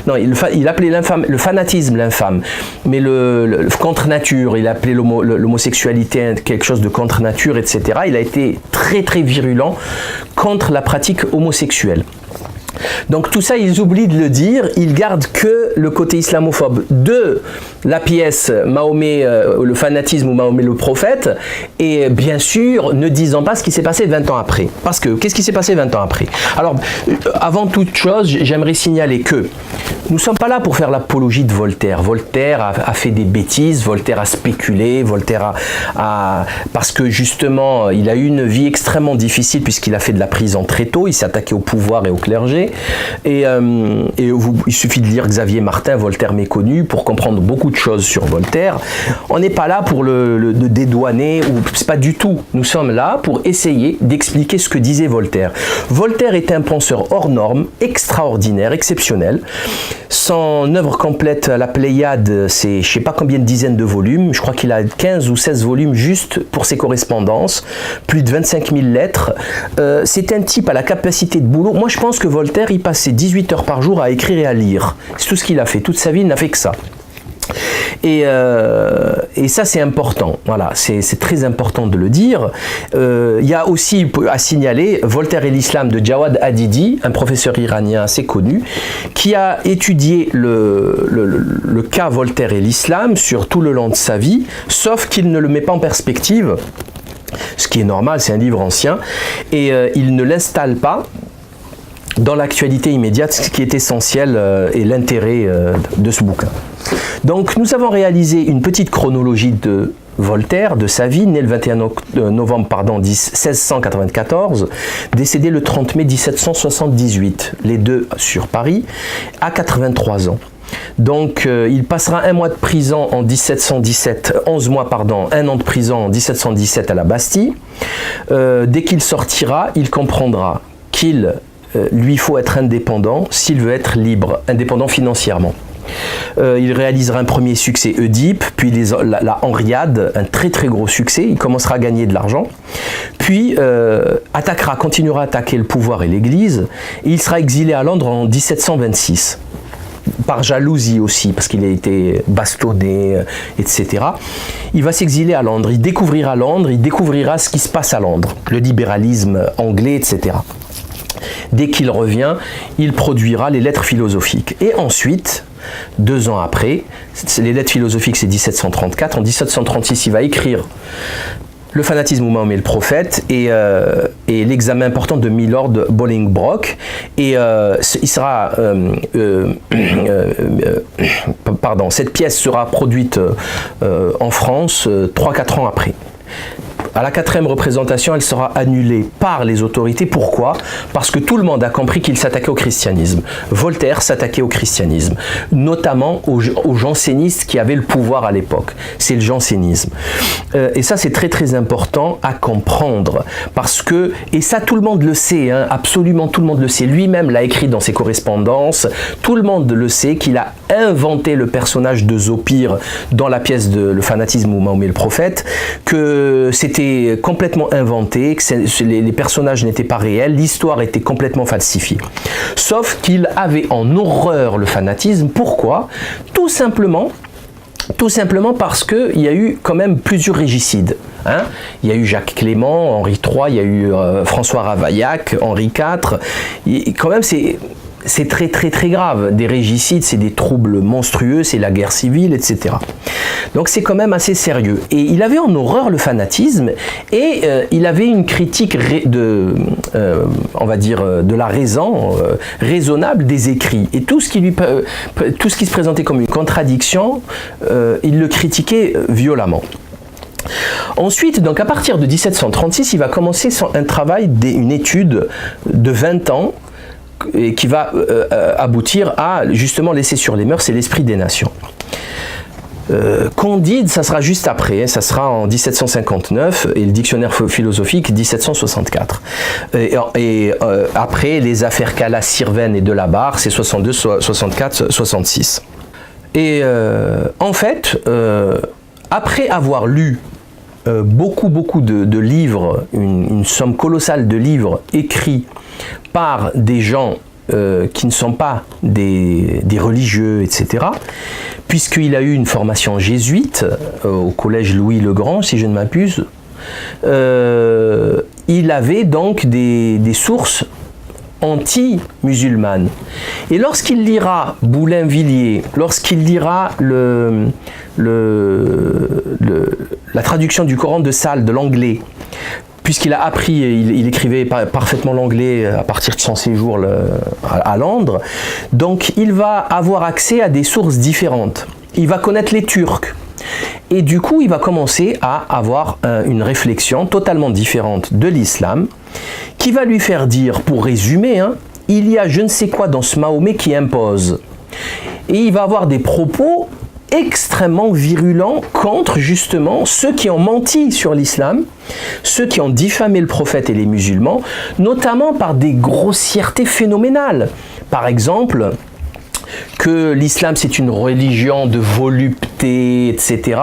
le fanatisme l'infâme, mais le contre nature, il appelait l'homosexualité quelque chose de contre nature, etc. Il a été très très virulent contre la pratique homosexuelle. Donc tout ça, ils oublient de le dire, ils gardent que le côté islamophobe de la pièce Mahomet, le fanatisme ou Mahomet le prophète, et bien sûr ne disant pas ce qui s'est passé 20 ans après. Parce que, qu'est-ce qui s'est passé 20 ans après? Alors, avant toute chose, j'aimerais signaler que nous ne sommes pas là pour faire l'apologie de Voltaire. Voltaire a fait des bêtises, Voltaire a spéculé, Voltaire parce que justement, il a eu une vie extrêmement difficile puisqu'il a fait de la prison très tôt, il s'est attaqué au pouvoir et au clergé. il suffit de lire Xavier Martin, Voltaire méconnu, pour comprendre beaucoup de choses sur Voltaire. On n'est pas là pour le dédouaner, c'est pas du tout. Nous sommes là pour essayer d'expliquer ce que disait Voltaire. Voltaire était un penseur hors norme, extraordinaire, exceptionnel. Son œuvre complète, la Pléiade, c'est je ne sais pas combien de dizaines de volumes. Je crois qu'il a 15 ou 16 volumes juste pour ses correspondances, plus de 25 000 lettres. C'est un type à la capacité de boulot. Moi, je pense que Voltaire, il passait 18 heures par jour à écrire et à lire. C'est tout ce qu'il a fait. Toute sa vie, il n'a fait que ça. Et ça, c'est important. Voilà, c'est très important de le dire. Il y a aussi à signaler Voltaire et l'islam de Jawad Hadidi, un professeur iranien assez connu, qui a étudié le cas Voltaire et l'islam sur tout le long de sa vie, sauf qu'il ne le met pas en perspective, ce qui est normal, c'est un livre ancien, et il ne l'installe pas dans l'actualité immédiate, ce qui est essentiel et l'intérêt de ce bouquin. Donc nous avons réalisé une petite chronologie de Voltaire, de sa vie, né le 21 novembre 1694, décédé le 30 mai 1778, les deux sur Paris, à 83 ans. Donc il passera 11 mois de prison en 1717, 1 an de prison en 1717 à la Bastille. Dès qu'il sortira, il comprendra qu'il lui faut être indépendant s'il veut être libre, indépendant financièrement. Il réalisera un premier succès Oedipe, puis la Henriade, un très très gros succès, il commencera à gagner de l'argent, puis continuera à attaquer le pouvoir et l'église, et il sera exilé à Londres en 1726. Par jalousie aussi, parce qu'il a été bastonné, etc. Il va s'exiler à Londres, il découvrira Londres, il découvrira ce qui se passe à Londres, le libéralisme anglais, etc. Dès qu'il revient, il produira les lettres philosophiques. Et ensuite, 2 ans après, les lettres philosophiques c'est 1734, en 1736 il va écrire Le fanatisme où Mahomet le prophète et l'examen important de Milord Bolingbroke, et il sera cette pièce sera produite en France 3-4 ans après. À la 4e représentation, elle sera annulée par les autorités. Pourquoi? Parce que tout le monde a compris qu'il s'attaquait au christianisme. Voltaire s'attaquait au christianisme, notamment aux jansénistes qui avaient le pouvoir à l'époque. C'est le jansénisme. Et ça, c'est très très important à comprendre. Parce que, et ça tout le monde le sait, hein, absolument tout le monde le sait, lui-même l'a écrit dans ses correspondances, tout le monde le sait qu'il a inventé le personnage de Zopyre dans la pièce de Le fanatisme où Mahomet le prophète, que c'était complètement inventé, que les personnages n'étaient pas réels, l'histoire était complètement falsifiée. Sauf qu'il avait en horreur le fanatisme. Pourquoi? Tout simplement parce qu'il y a eu quand même plusieurs régicides. Hein, il y a eu Jacques Clément, Henri III, il y a eu François Ravaillac, Henri IV. Quand même, c'est très très très grave. Des régicides, c'est des troubles monstrueux, c'est la guerre civile, etc. Donc c'est quand même assez sérieux. Et il avait en horreur le fanatisme, et il avait une critique on va dire de la raison, raisonnable des écrits. Et tout ce qui se présentait comme une contradiction, il le critiquait violemment. Ensuite, donc à partir de 1736, il va commencer un travail, une étude de 20 ans, et qui va aboutir à justement l'essai sur les mœurs et l'esprit des nations. Candide, ça sera juste après, hein, ça sera en 1759, et le dictionnaire philosophique 1764. Et après, les affaires Calas, Sirven et Delabarre, c'est 62, 64, 66. Et en fait, après avoir lu beaucoup de livres, une somme colossale de livres écrits par des gens qui ne sont pas des religieux, etc., puisqu'il a eu une formation jésuite au collège Louis le Grand, si je ne m'abuse, il avait donc des sources anti-musulmanes. Et lorsqu'il lira Boulainvilliers, lorsqu'il lira la traduction du Coran de Salles de l'anglais, puisqu'il a appris, il écrivait parfaitement l'anglais à partir de son séjour à Londres, donc il va avoir accès à des sources différentes. Il va connaître les Turcs. Et du coup, il va commencer à avoir une réflexion totalement différente de l'islam, qui va lui faire dire, pour résumer, hein, il y a je ne sais quoi dans ce Mahomet qui impose. Et il va avoir des propos extrêmement virulents contre justement ceux qui ont menti sur l'islam, ceux qui ont diffamé le prophète et les musulmans, notamment par des grossièretés phénoménales. Par exemple, que l'islam c'est une religion de volupté, etc.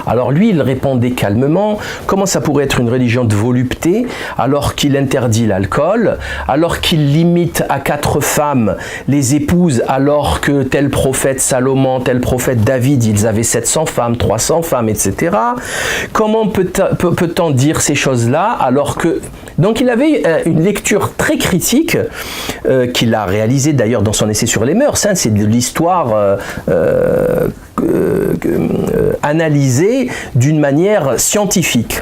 Alors lui, il répondait calmement, comment ça pourrait être une religion de volupté alors qu'il interdit l'alcool, alors qu'il limite à 4 femmes les épouses, alors que tel prophète Salomon, tel prophète David, ils avaient 700 femmes, 300 femmes, etc. Comment peut-on dire ces choses-là alors que... Donc il avait une lecture très critique qu'il a réalisée d'ailleurs dans son essai sur les mœurs, hein, c'est de l'histoire analysée d'une manière scientifique.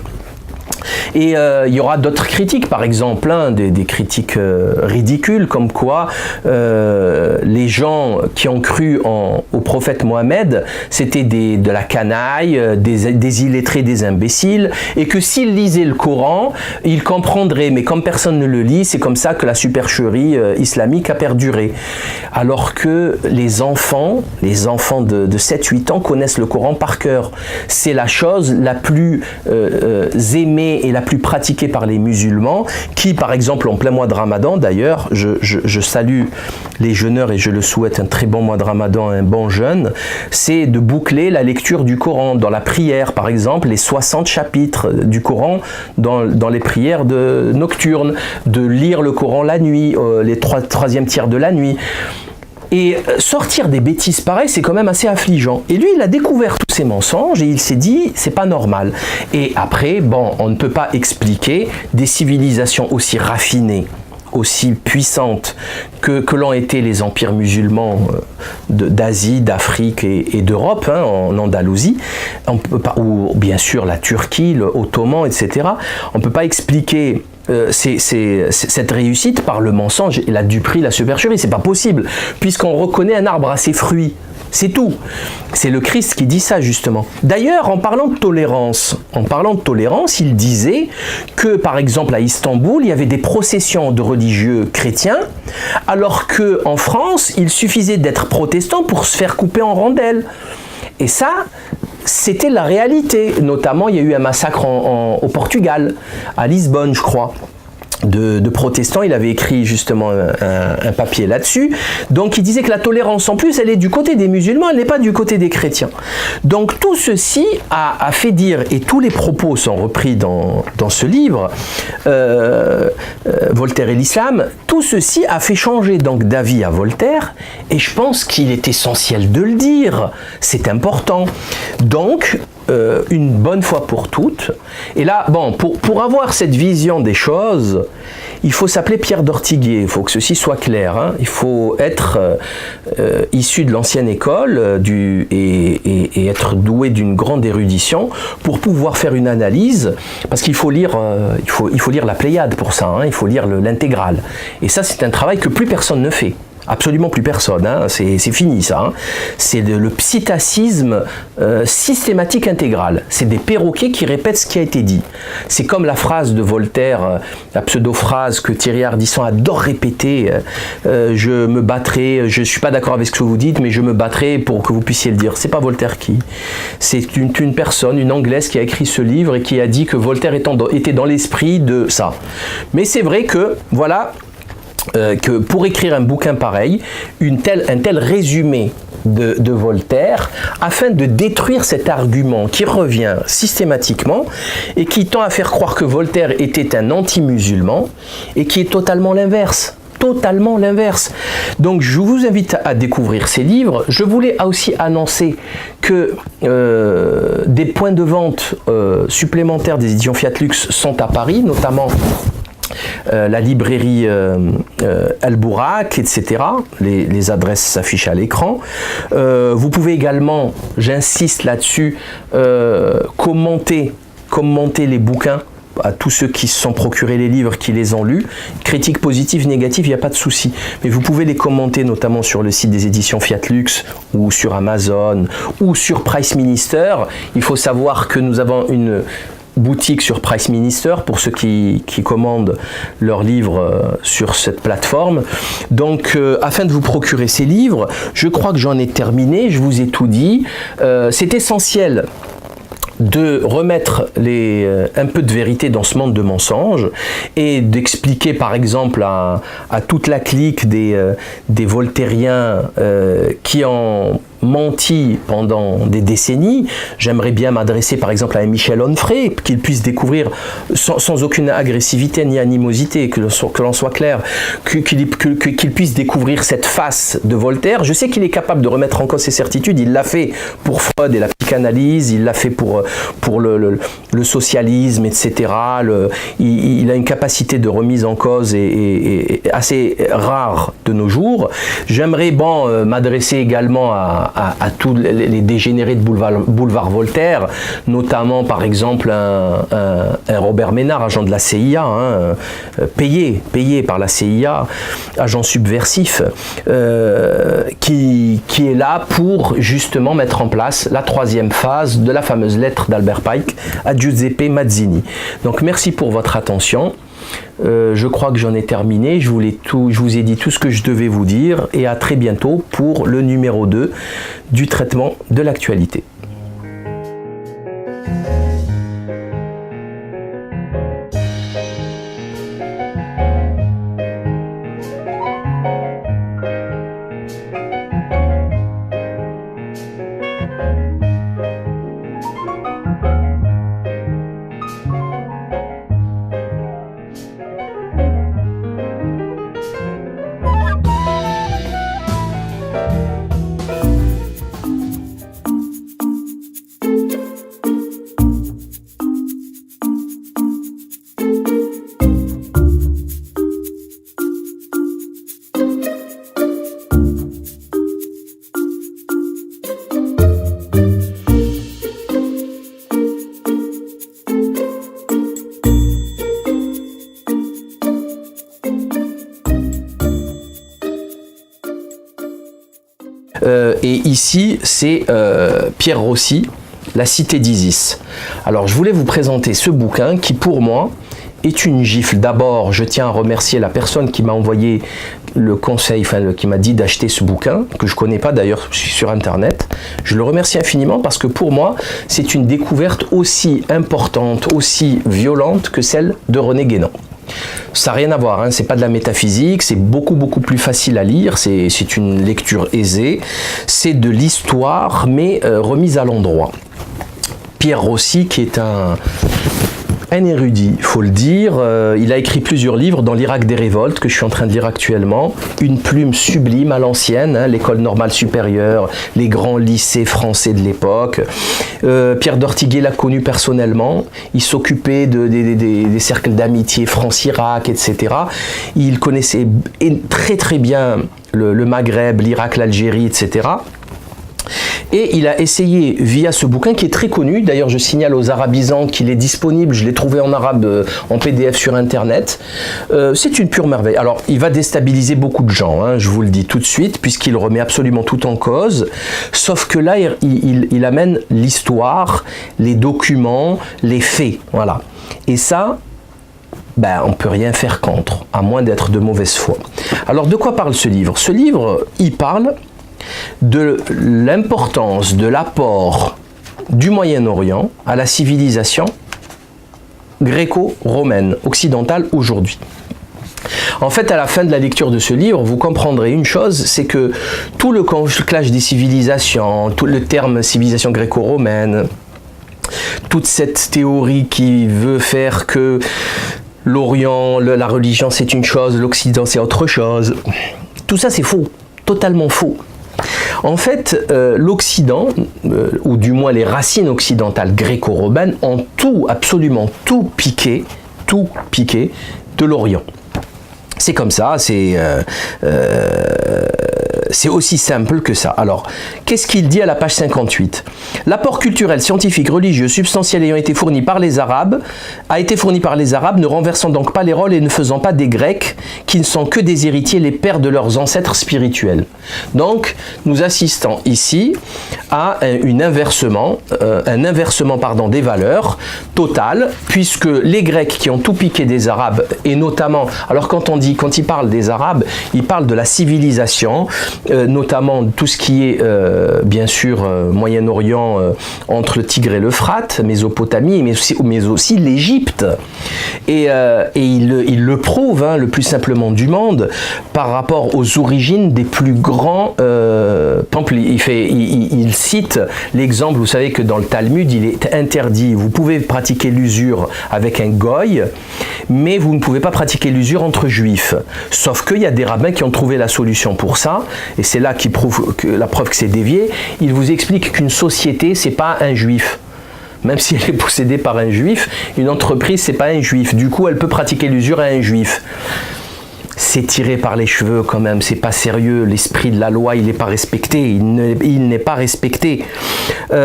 Et il y aura d'autres critiques, par exemple, hein, des critiques ridicules, comme quoi les gens qui ont cru au prophète Mohammed, c'était de la canaille, des illettrés, des imbéciles, et que s'ils lisaient le Coran, ils comprendraient, mais comme personne ne le lit, c'est comme ça que la supercherie islamique a perduré. Alors que les enfants de 7-8 ans connaissent le Coran par cœur. C'est la chose la plus aimée et la plus pratiquée par les musulmans qui, par exemple, en plein mois de Ramadan, d'ailleurs, je salue les jeûneurs et je le souhaite un très bon mois de Ramadan, un bon jeûne, c'est de boucler la lecture du Coran dans la prière, par exemple, les 60 chapitres du Coran dans les prières nocturnes, de lire le Coran la nuit, les troisième tiers de la nuit. Et sortir des bêtises pareilles, c'est quand même assez affligeant. Et lui, il a découvert tous ces mensonges et il s'est dit, c'est pas normal. Et après, bon, on ne peut pas expliquer des civilisations aussi raffinées, aussi puissantes que l'ont été les empires musulmans d'Asie, d'Afrique et d'Europe, hein, en Andalousie, ou bien sûr la Turquie, le Ottoman, etc. On ne peut pas expliquer cette réussite par le mensonge et la duperie, la supercherie, c'est pas possible, puisqu'on reconnaît un arbre à ses fruits. C'est tout. C'est le Christ qui dit ça, justement. D'ailleurs, en parlant de tolérance, il disait que, par exemple, à Istanbul, il y avait des processions de religieux chrétiens, alors qu'en France, il suffisait d'être protestant pour se faire couper en rondelles. Et ça, c'était la réalité. Notamment, il y a eu un massacre au Portugal, à Lisbonne, je crois. De protestants, il avait écrit justement un papier là-dessus. Donc il disait que la tolérance, en plus, elle est du côté des musulmans, elle n'est pas du côté des chrétiens. Donc tout ceci a fait dire, et tous les propos sont repris dans ce livre, Voltaire et l'islam, tout ceci a fait changer donc d'avis à Voltaire, et je pense qu'il est essentiel de le dire, c'est important. Donc, une bonne fois pour toutes. Et là, bon, pour avoir cette vision des choses, il faut s'appeler Pierre d'Ortiguier, il faut que ceci soit clair, hein. Il faut être issu de l'ancienne école et être doué d'une grande érudition pour pouvoir faire une analyse, parce qu'il faut lire, il faut lire la Pléiade pour ça, hein. Il faut lire l'intégrale. Et ça, c'est un travail que plus personne ne fait. Absolument plus personne, hein. C'est fini ça, hein. C'est le psittacisme systématique intégral, c'est des perroquets qui répètent ce qui a été dit. C'est comme la phrase de Voltaire, la pseudo-phrase que Thierry Ardisson adore répéter, je me battrai, je ne suis pas d'accord avec ce que vous dites, mais je me battrai pour que vous puissiez le dire. C'est pas Voltaire c'est une personne, une Anglaise qui a écrit ce livre et qui a dit que Voltaire était dans l'esprit de ça. Mais c'est vrai que, voilà, que pour écrire un bouquin pareil, un tel résumé de Voltaire, afin de détruire cet argument qui revient systématiquement et qui tend à faire croire que Voltaire était un anti-musulman et qui est totalement l'inverse. Totalement l'inverse. Donc je vous invite à découvrir ces livres. Je voulais aussi annoncer que des points de vente supplémentaires des éditions Fiat Lux sont à Paris, notamment la librairie El Bourak, etc. Les adresses s'affichent à l'écran. Vous pouvez également, j'insiste là-dessus, commenter les bouquins à tous ceux qui se sont procurés les livres, qui les ont lus. Critiques positives, négatives, il n'y a pas de souci. Mais vous pouvez les commenter notamment sur le site des éditions Fiat Lux ou sur Amazon ou sur Price Minister. Il faut savoir que nous avons boutique sur Price Minister pour ceux qui commandent leurs livres sur cette plateforme. Donc, afin de vous procurer ces livres, je crois que j'en ai terminé, je vous ai tout dit. C'est essentiel de remettre un peu de vérité dans ce monde de mensonges et d'expliquer par exemple à toute la clique des voltairiens qui ont menti pendant des décennies. J'aimerais bien m'adresser par exemple à un Michel Onfray, qu'il puisse découvrir sans aucune agressivité ni animosité, que l'on soit clair, qu'il puisse découvrir cette face de Voltaire. Je sais qu'il est capable de remettre en cause ses certitudes, il l'a fait pour Freud et la psychanalyse, il l'a fait pour le socialisme, etc. Il a une capacité de remise en cause et assez rare de nos jours. J'aimerais m'adresser également à tous les dégénérés de boulevard Voltaire, notamment par exemple un Robert Ménard, agent de la CIA, payé par la CIA, agent subversif, qui est là pour justement mettre en place la troisième phase de la fameuse lettre d'Albert Pike à Giuseppe Mazzini. Donc merci pour votre attention. Je crois que j'en ai terminé, je vous ai dit tout ce que je devais vous dire et à très bientôt pour le numéro 2 du traitement de l'actualité. Et ici, c'est Pierre Rossi, La Cité d'Isis. Alors, je voulais vous présenter ce bouquin qui, pour moi, est une gifle. D'abord, je tiens à remercier la personne qui m'a envoyé le conseil, qui m'a dit d'acheter ce bouquin, que je ne connais pas d'ailleurs sur Internet. Je le remercie infiniment parce que pour moi, c'est une découverte aussi importante, aussi violente que celle de René Guénon. Ça n'a rien à voir, c'est pas de la métaphysique, c'est beaucoup plus facile à lire, c'est une lecture aisée, c'est de l'histoire mais remise à l'endroit. Pierre Rossi, qui est un érudit, il faut le dire, il a écrit plusieurs livres dans l'Irak des révoltes que je suis en train de lire actuellement, une plume sublime à l'ancienne, l'école normale supérieure, les grands lycées français de l'époque. Pierre d'Ortiguet l'a connu personnellement, il s'occupait des cercles d'amitié France-Irak, etc. Il connaissait très bien le Maghreb, l'Irak, l'Algérie, etc. Et il a essayé, via ce bouquin qui est très connu, d'ailleurs je signale aux arabisants qu'il est disponible, je l'ai trouvé en arabe, en PDF sur Internet, c'est une pure merveille. Alors il va déstabiliser beaucoup de gens, je vous le dis tout de suite, puisqu'il remet absolument tout en cause, sauf que là il amène l'histoire, les documents, les faits, voilà. Et ça, on ne peut rien faire contre, à moins d'être de mauvaise foi. Alors de quoi parle ce livre? Ce livre, il parle de l'importance de l'apport du Moyen-Orient à la civilisation gréco-romaine occidentale aujourd'hui. En fait, à la fin de la lecture de ce livre, vous comprendrez une chose, c'est que tout le clash des civilisations, tout le terme civilisation gréco-romaine, toute cette théorie qui veut faire que l'Orient, la religion c'est une chose, l'Occident c'est autre chose, tout ça c'est faux, totalement faux. En fait, l'Occident, ou du moins les racines occidentales gréco-romaines, ont absolument tout piqué de l'Orient. C'est comme ça, c'est aussi simple que ça. Alors, qu'est-ce qu'il dit à la page 58? L'apport culturel, scientifique, religieux, substantiel ayant été fourni par les Arabes, a été fourni par les Arabes, ne renversant donc pas les rôles et ne faisant pas des Grecs qui ne sont que des héritiers, les pères de leurs ancêtres spirituels. Donc, nous assistons ici à un inversement des valeurs total, puisque les Grecs qui ont tout piqué des Arabes, et notamment, alors quand ils parlent des Arabes, ils parlent de la civilisation, notamment tout ce qui est, bien sûr, Moyen-Orient, entre le Tigre et l'Euphrate, Mésopotamie, mais aussi l'Égypte. Et il le prouve, le plus simplement du monde, par rapport aux origines des plus grands temples. Il cite l'exemple, vous savez que dans le Talmud, il est interdit, vous pouvez pratiquer l'usure avec un goy, mais vous ne pouvez pas pratiquer l'usure entre juifs. Sauf qu'il y a des rabbins qui ont trouvé la solution pour ça, et c'est là la preuve que c'est dévié. Il vous explique qu'une société, c'est pas un juif. Même si elle est possédée par un juif, une entreprise, c'est pas un juif. Du coup, elle peut pratiquer l'usure à un juif. C'est tiré par les cheveux quand même, c'est pas sérieux. L'esprit de la loi, il n'est pas respecté. Il n'est pas respecté. Et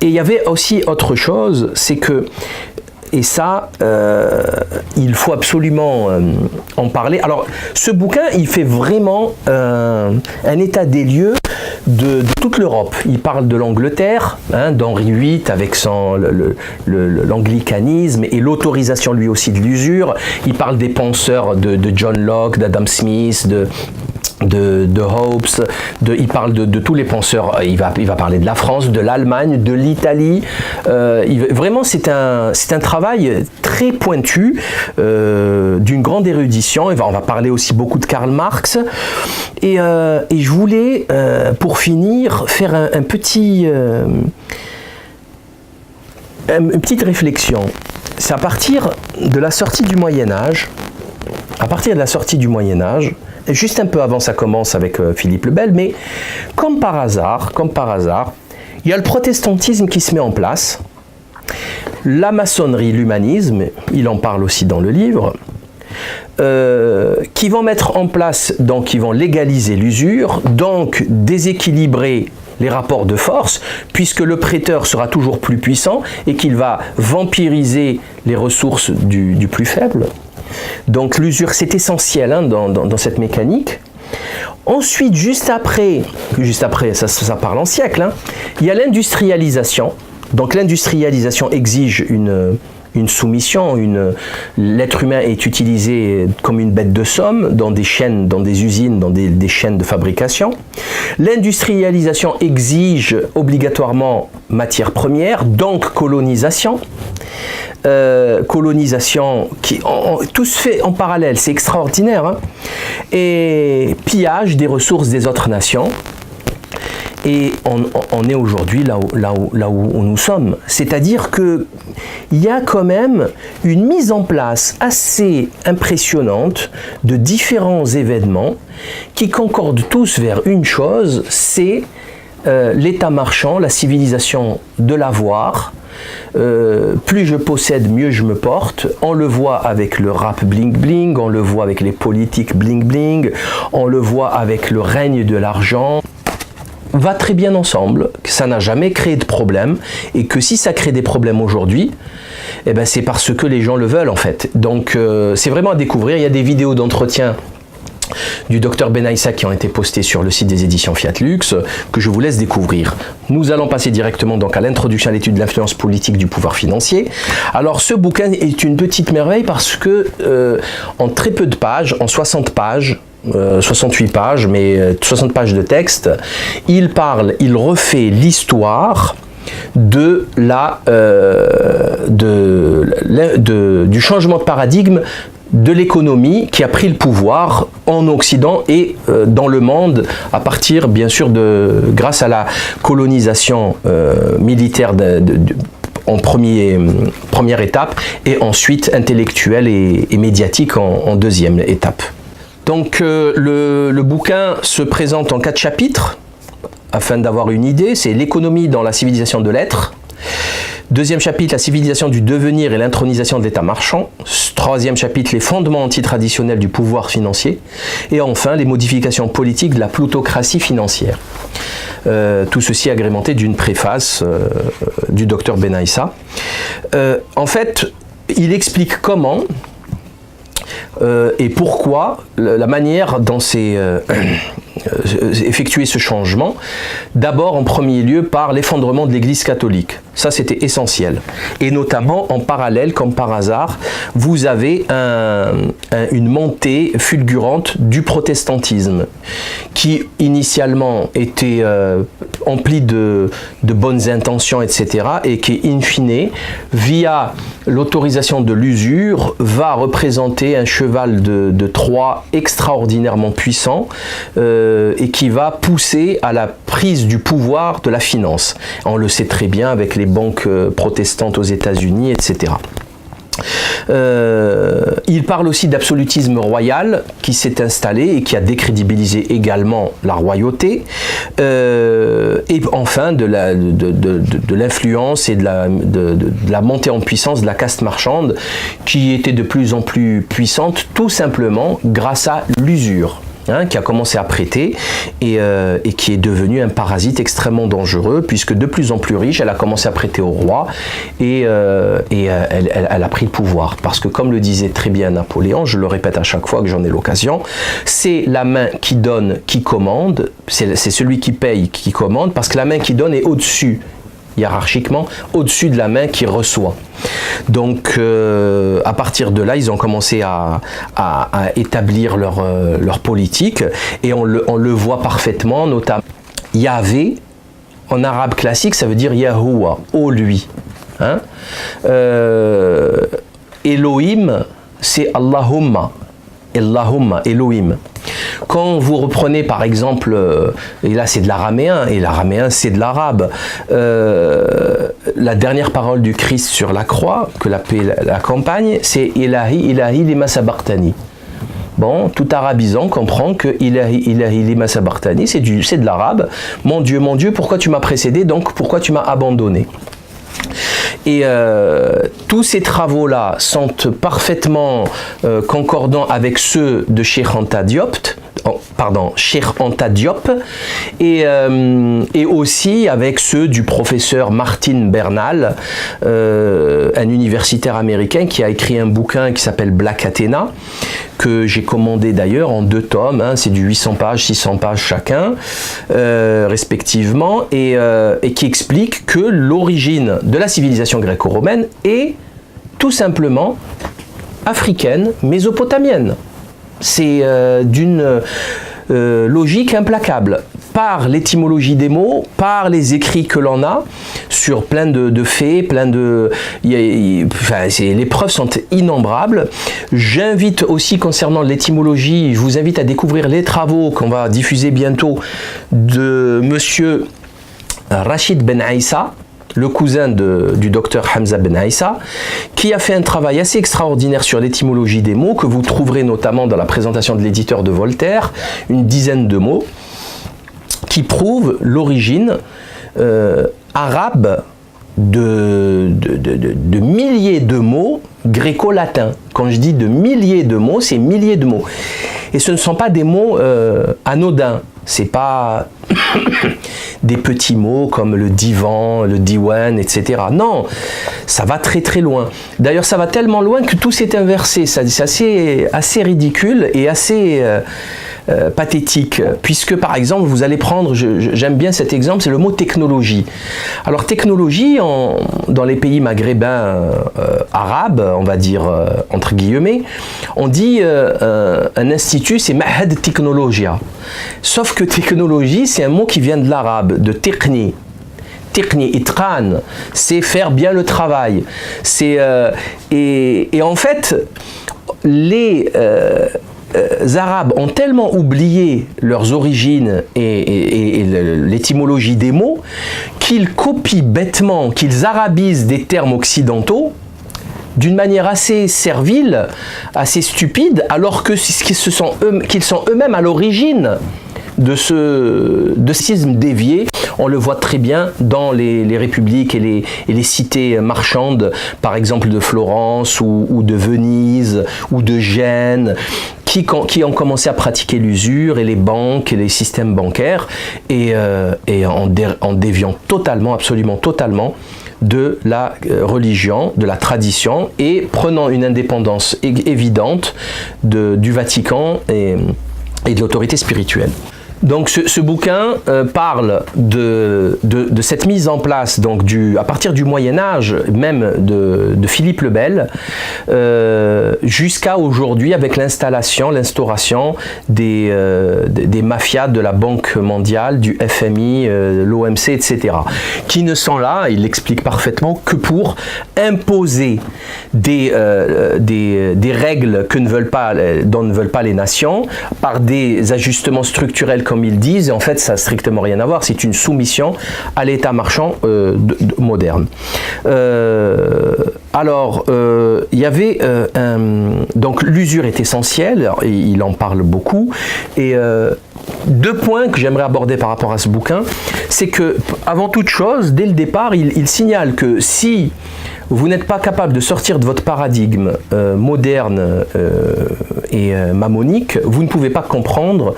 il y avait aussi autre chose, c'est que, et ça, il faut absolument en parler. Alors, ce bouquin, il fait vraiment un état des lieux de toute l'Europe. Il parle de l'Angleterre, d'Henri VIII avec l'anglicanisme et l'autorisation lui aussi de l'usure. Il parle des penseurs de John Locke, d'Adam Smith, de Hobbes, il parle de tous les penseurs. Il va parler de la France, de l'Allemagne, de l'Italie. Vraiment, c'est un travail très pointu, d'une grande érudition. On va parler aussi beaucoup de Karl Marx. Et je voulais, pour finir, faire une petite réflexion. C'est à partir de la sortie du Moyen-Âge, juste un peu avant ça commence avec Philippe le Bel, mais comme par hasard, il y a le protestantisme qui se met en place, la maçonnerie, l'humanisme, il en parle aussi dans le livre, qui vont mettre en place, donc qui vont légaliser l'usure, donc déséquilibrer les rapports de force, puisque le prêteur sera toujours plus puissant et qu'il va vampiriser les ressources du plus faible. Donc l'usure, c'est essentiel dans cette mécanique. Ensuite, juste après ça parle en siècle, il y a l'industrialisation. Donc l'industrialisation exige une soumission, l'être humain est utilisé comme une bête de somme dans des chaînes, dans des usines, dans des chaînes de fabrication. L'industrialisation exige obligatoirement matières premières, donc colonisation. Colonisation, tout se fait en parallèle, c'est extraordinaire. Et pillage des ressources des autres nations. Et on est aujourd'hui là où nous sommes. C'est-à-dire qu'il y a quand même une mise en place assez impressionnante de différents événements qui concordent tous vers une chose, c'est l'état marchand, la civilisation de l'avoir. Plus je possède, mieux je me porte. On le voit avec le rap bling bling, on le voit avec les politiques bling bling, on le voit avec le règne de l'argent. Va très bien ensemble, que ça n'a jamais créé de problème, et que si ça crée des problèmes aujourd'hui, eh ben c'est parce que les gens le veulent en fait. Donc c'est vraiment à découvrir. Il y a des vidéos d'entretien du docteur Benaïssa qui ont été postées sur le site des éditions Fiat Lux, que je vous laisse découvrir. Nous allons passer directement donc à l'introduction à l'étude de l'influence politique du pouvoir financier. Alors ce bouquin est une petite merveille parce que en très peu de pages, en 60 pages, 68 pages, mais 60 pages de texte, il refait l'histoire du changement de paradigme de l'économie qui a pris le pouvoir en Occident et dans le monde à partir bien sûr grâce à la colonisation militaire en première étape et ensuite intellectuelle et médiatique en deuxième étape. Donc le bouquin se présente en 4 chapitres afin d'avoir une idée. C'est l'économie dans la civilisation de l'être. Deuxième chapitre, la civilisation du devenir et l'intronisation de l'état marchand. Troisième chapitre, les fondements antitraditionnels du pouvoir financier. Et enfin, les modifications politiques de la plutocratie financière. Tout ceci agrémenté d'une préface du docteur Benaïssa. En fait, il explique comment et pourquoi, la manière dont c'est effectué ce changement. D'abord, en premier lieu, par l'effondrement de l'Église catholique. Ça, c'était essentiel. Et notamment, en parallèle, comme par hasard, vous avez une montée fulgurante du protestantisme, qui initialement était empli de bonnes intentions, etc., et qui, in fine, via l'autorisation de l'usure, va représenter un cheval de Troie extraordinairement puissant, et qui va pousser à la prise du pouvoir de la finance. On le sait très bien avec les banques protestantes aux États-Unis, etc. Il parle aussi d'absolutisme royal qui s'est installé et qui a décrédibilisé également la royauté, et enfin de l'influence et de la montée en puissance de la caste marchande qui était de plus en plus puissante tout simplement grâce à l'usure. Qui a commencé à prêter et qui est devenu un parasite extrêmement dangereux puisque de plus en plus riche, elle a commencé à prêter au roi et elle a pris le pouvoir. Parce que comme le disait très bien Napoléon, je le répète à chaque fois que j'en ai l'occasion, c'est la main qui donne qui commande, c'est celui qui paye qui commande parce que la main qui donne est au-dessus, hiérarchiquement, au-dessus de la main qui reçoit. Donc à partir de là, ils ont commencé à établir leur politique et on le voit parfaitement, notamment Yahvé, en arabe classique, ça veut dire Yahuwa, ô lui. Elohim, c'est Allahumma. Allahumma, Elohim. Quand vous reprenez par exemple, et là c'est de l'araméen, et l'araméen c'est de l'arabe, la dernière parole du Christ sur la croix, que la paix l'accompagne, c'est Ilahi, Ilahi lima sabaqtani. Bon, tout arabisant comprend que Ilahi, Ilahi lima sabaqtani, c'est de l'arabe. Mon Dieu, pourquoi tu m'as précédé, donc pourquoi tu m'as abandonné? Et tous ces travaux-là sont parfaitement concordants avec ceux de Cheikh Anta Diop, et aussi avec ceux du professeur Martin Bernal, un universitaire américain qui a écrit un bouquin qui s'appelle Black Athena, que j'ai commandé d'ailleurs en 2 tomes, c'est du 800 pages, 600 pages chacun, respectivement, et qui explique que l'origine de la civilisation gréco-romaine est tout simplement africaine, mésopotamienne. C'est d'une logique implacable, par l'étymologie des mots, par les écrits que l'on a sur plein de faits, les preuves sont innombrables. J'invite aussi concernant l'étymologie, je vous invite à découvrir les travaux qu'on va diffuser bientôt de monsieur Rachid Ben Aïssa, le cousin du docteur Hamza Ben Aïssa, qui a fait un travail assez extraordinaire sur l'étymologie des mots, que vous trouverez notamment dans la présentation de l'éditeur de Voltaire, une dizaine de mots, qui prouvent l'origine arabe de milliers de mots gréco-latins. Quand je dis de milliers de mots, c'est milliers de mots. Et ce ne sont pas des mots anodins. C'est pas des petits mots comme le divan, le diwan, etc. Non, ça va très très loin. D'ailleurs, ça va tellement loin que tout s'est inversé. C'est assez ridicule et assez pathétique. Puisque, par exemple, vous allez prendre, j'aime bien cet exemple, c'est le mot technologie. Alors, technologie, dans les pays maghrébins arabes, on va dire entre guillemets, on dit un institut, c'est Mahad Technologia. Sauf que technologie, c'est un mot qui vient de l'arabe, de tiqni. Tiqni, itqan, c'est faire bien le travail. Et en fait, les Arabes ont tellement oublié leurs origines et l'étymologie des mots qu'ils copient bêtement, qu'ils arabisent des termes occidentaux d'une manière assez servile, assez stupide, alors que qu'ils sont eux-mêmes à l'origine de ce schisme dévié. On le voit très bien dans les républiques et les cités marchandes, par exemple de Florence ou de Venise ou de Gênes, qui ont commencé à pratiquer l'usure et les banques et les systèmes bancaires et en déviant totalement, absolument totalement de la religion, de la tradition, et prenant une indépendance évidente du Vatican et de l'autorité spirituelle. Donc ce bouquin parle de cette mise en place, donc à partir du Moyen-Âge, même de Philippe le Bel, jusqu'à aujourd'hui avec l'instauration des mafias de la Banque mondiale, du FMI, l'OMC, etc., qui ne sont là, il l'explique parfaitement, que pour imposer des règles dont ne veulent pas les nations, par des ajustements structurels comme ils disent, et en fait ça n'a strictement rien à voir, c'est une soumission à l'état marchand moderne. Il y avait donc l'usure est essentielle, il en parle beaucoup, et deux points que j'aimerais aborder par rapport à ce bouquin, c'est que avant toute chose, dès le départ, il signale que si vous n'êtes pas capable de sortir de votre paradigme moderne et mammonique, vous ne pouvez pas comprendre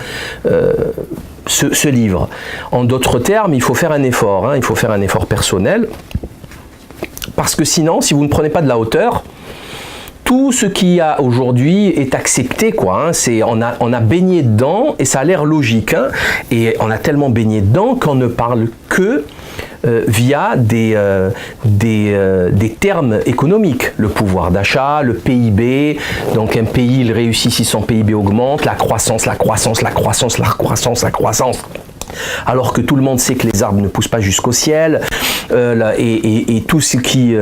ce livre. En d'autres termes, il faut faire un effort, il faut faire un effort personnel, parce que sinon, si vous ne prenez pas de la hauteur, tout ce qu'il y a aujourd'hui est accepté, quoi. On a baigné dedans et ça a l'air logique, et on a tellement baigné dedans qu'on ne parle que via des termes économiques, le pouvoir d'achat, le PIB. Donc un pays, il réussit si son PIB augmente, la croissance, alors que tout le monde sait que les arbres ne poussent pas jusqu'au ciel, et tout ce qui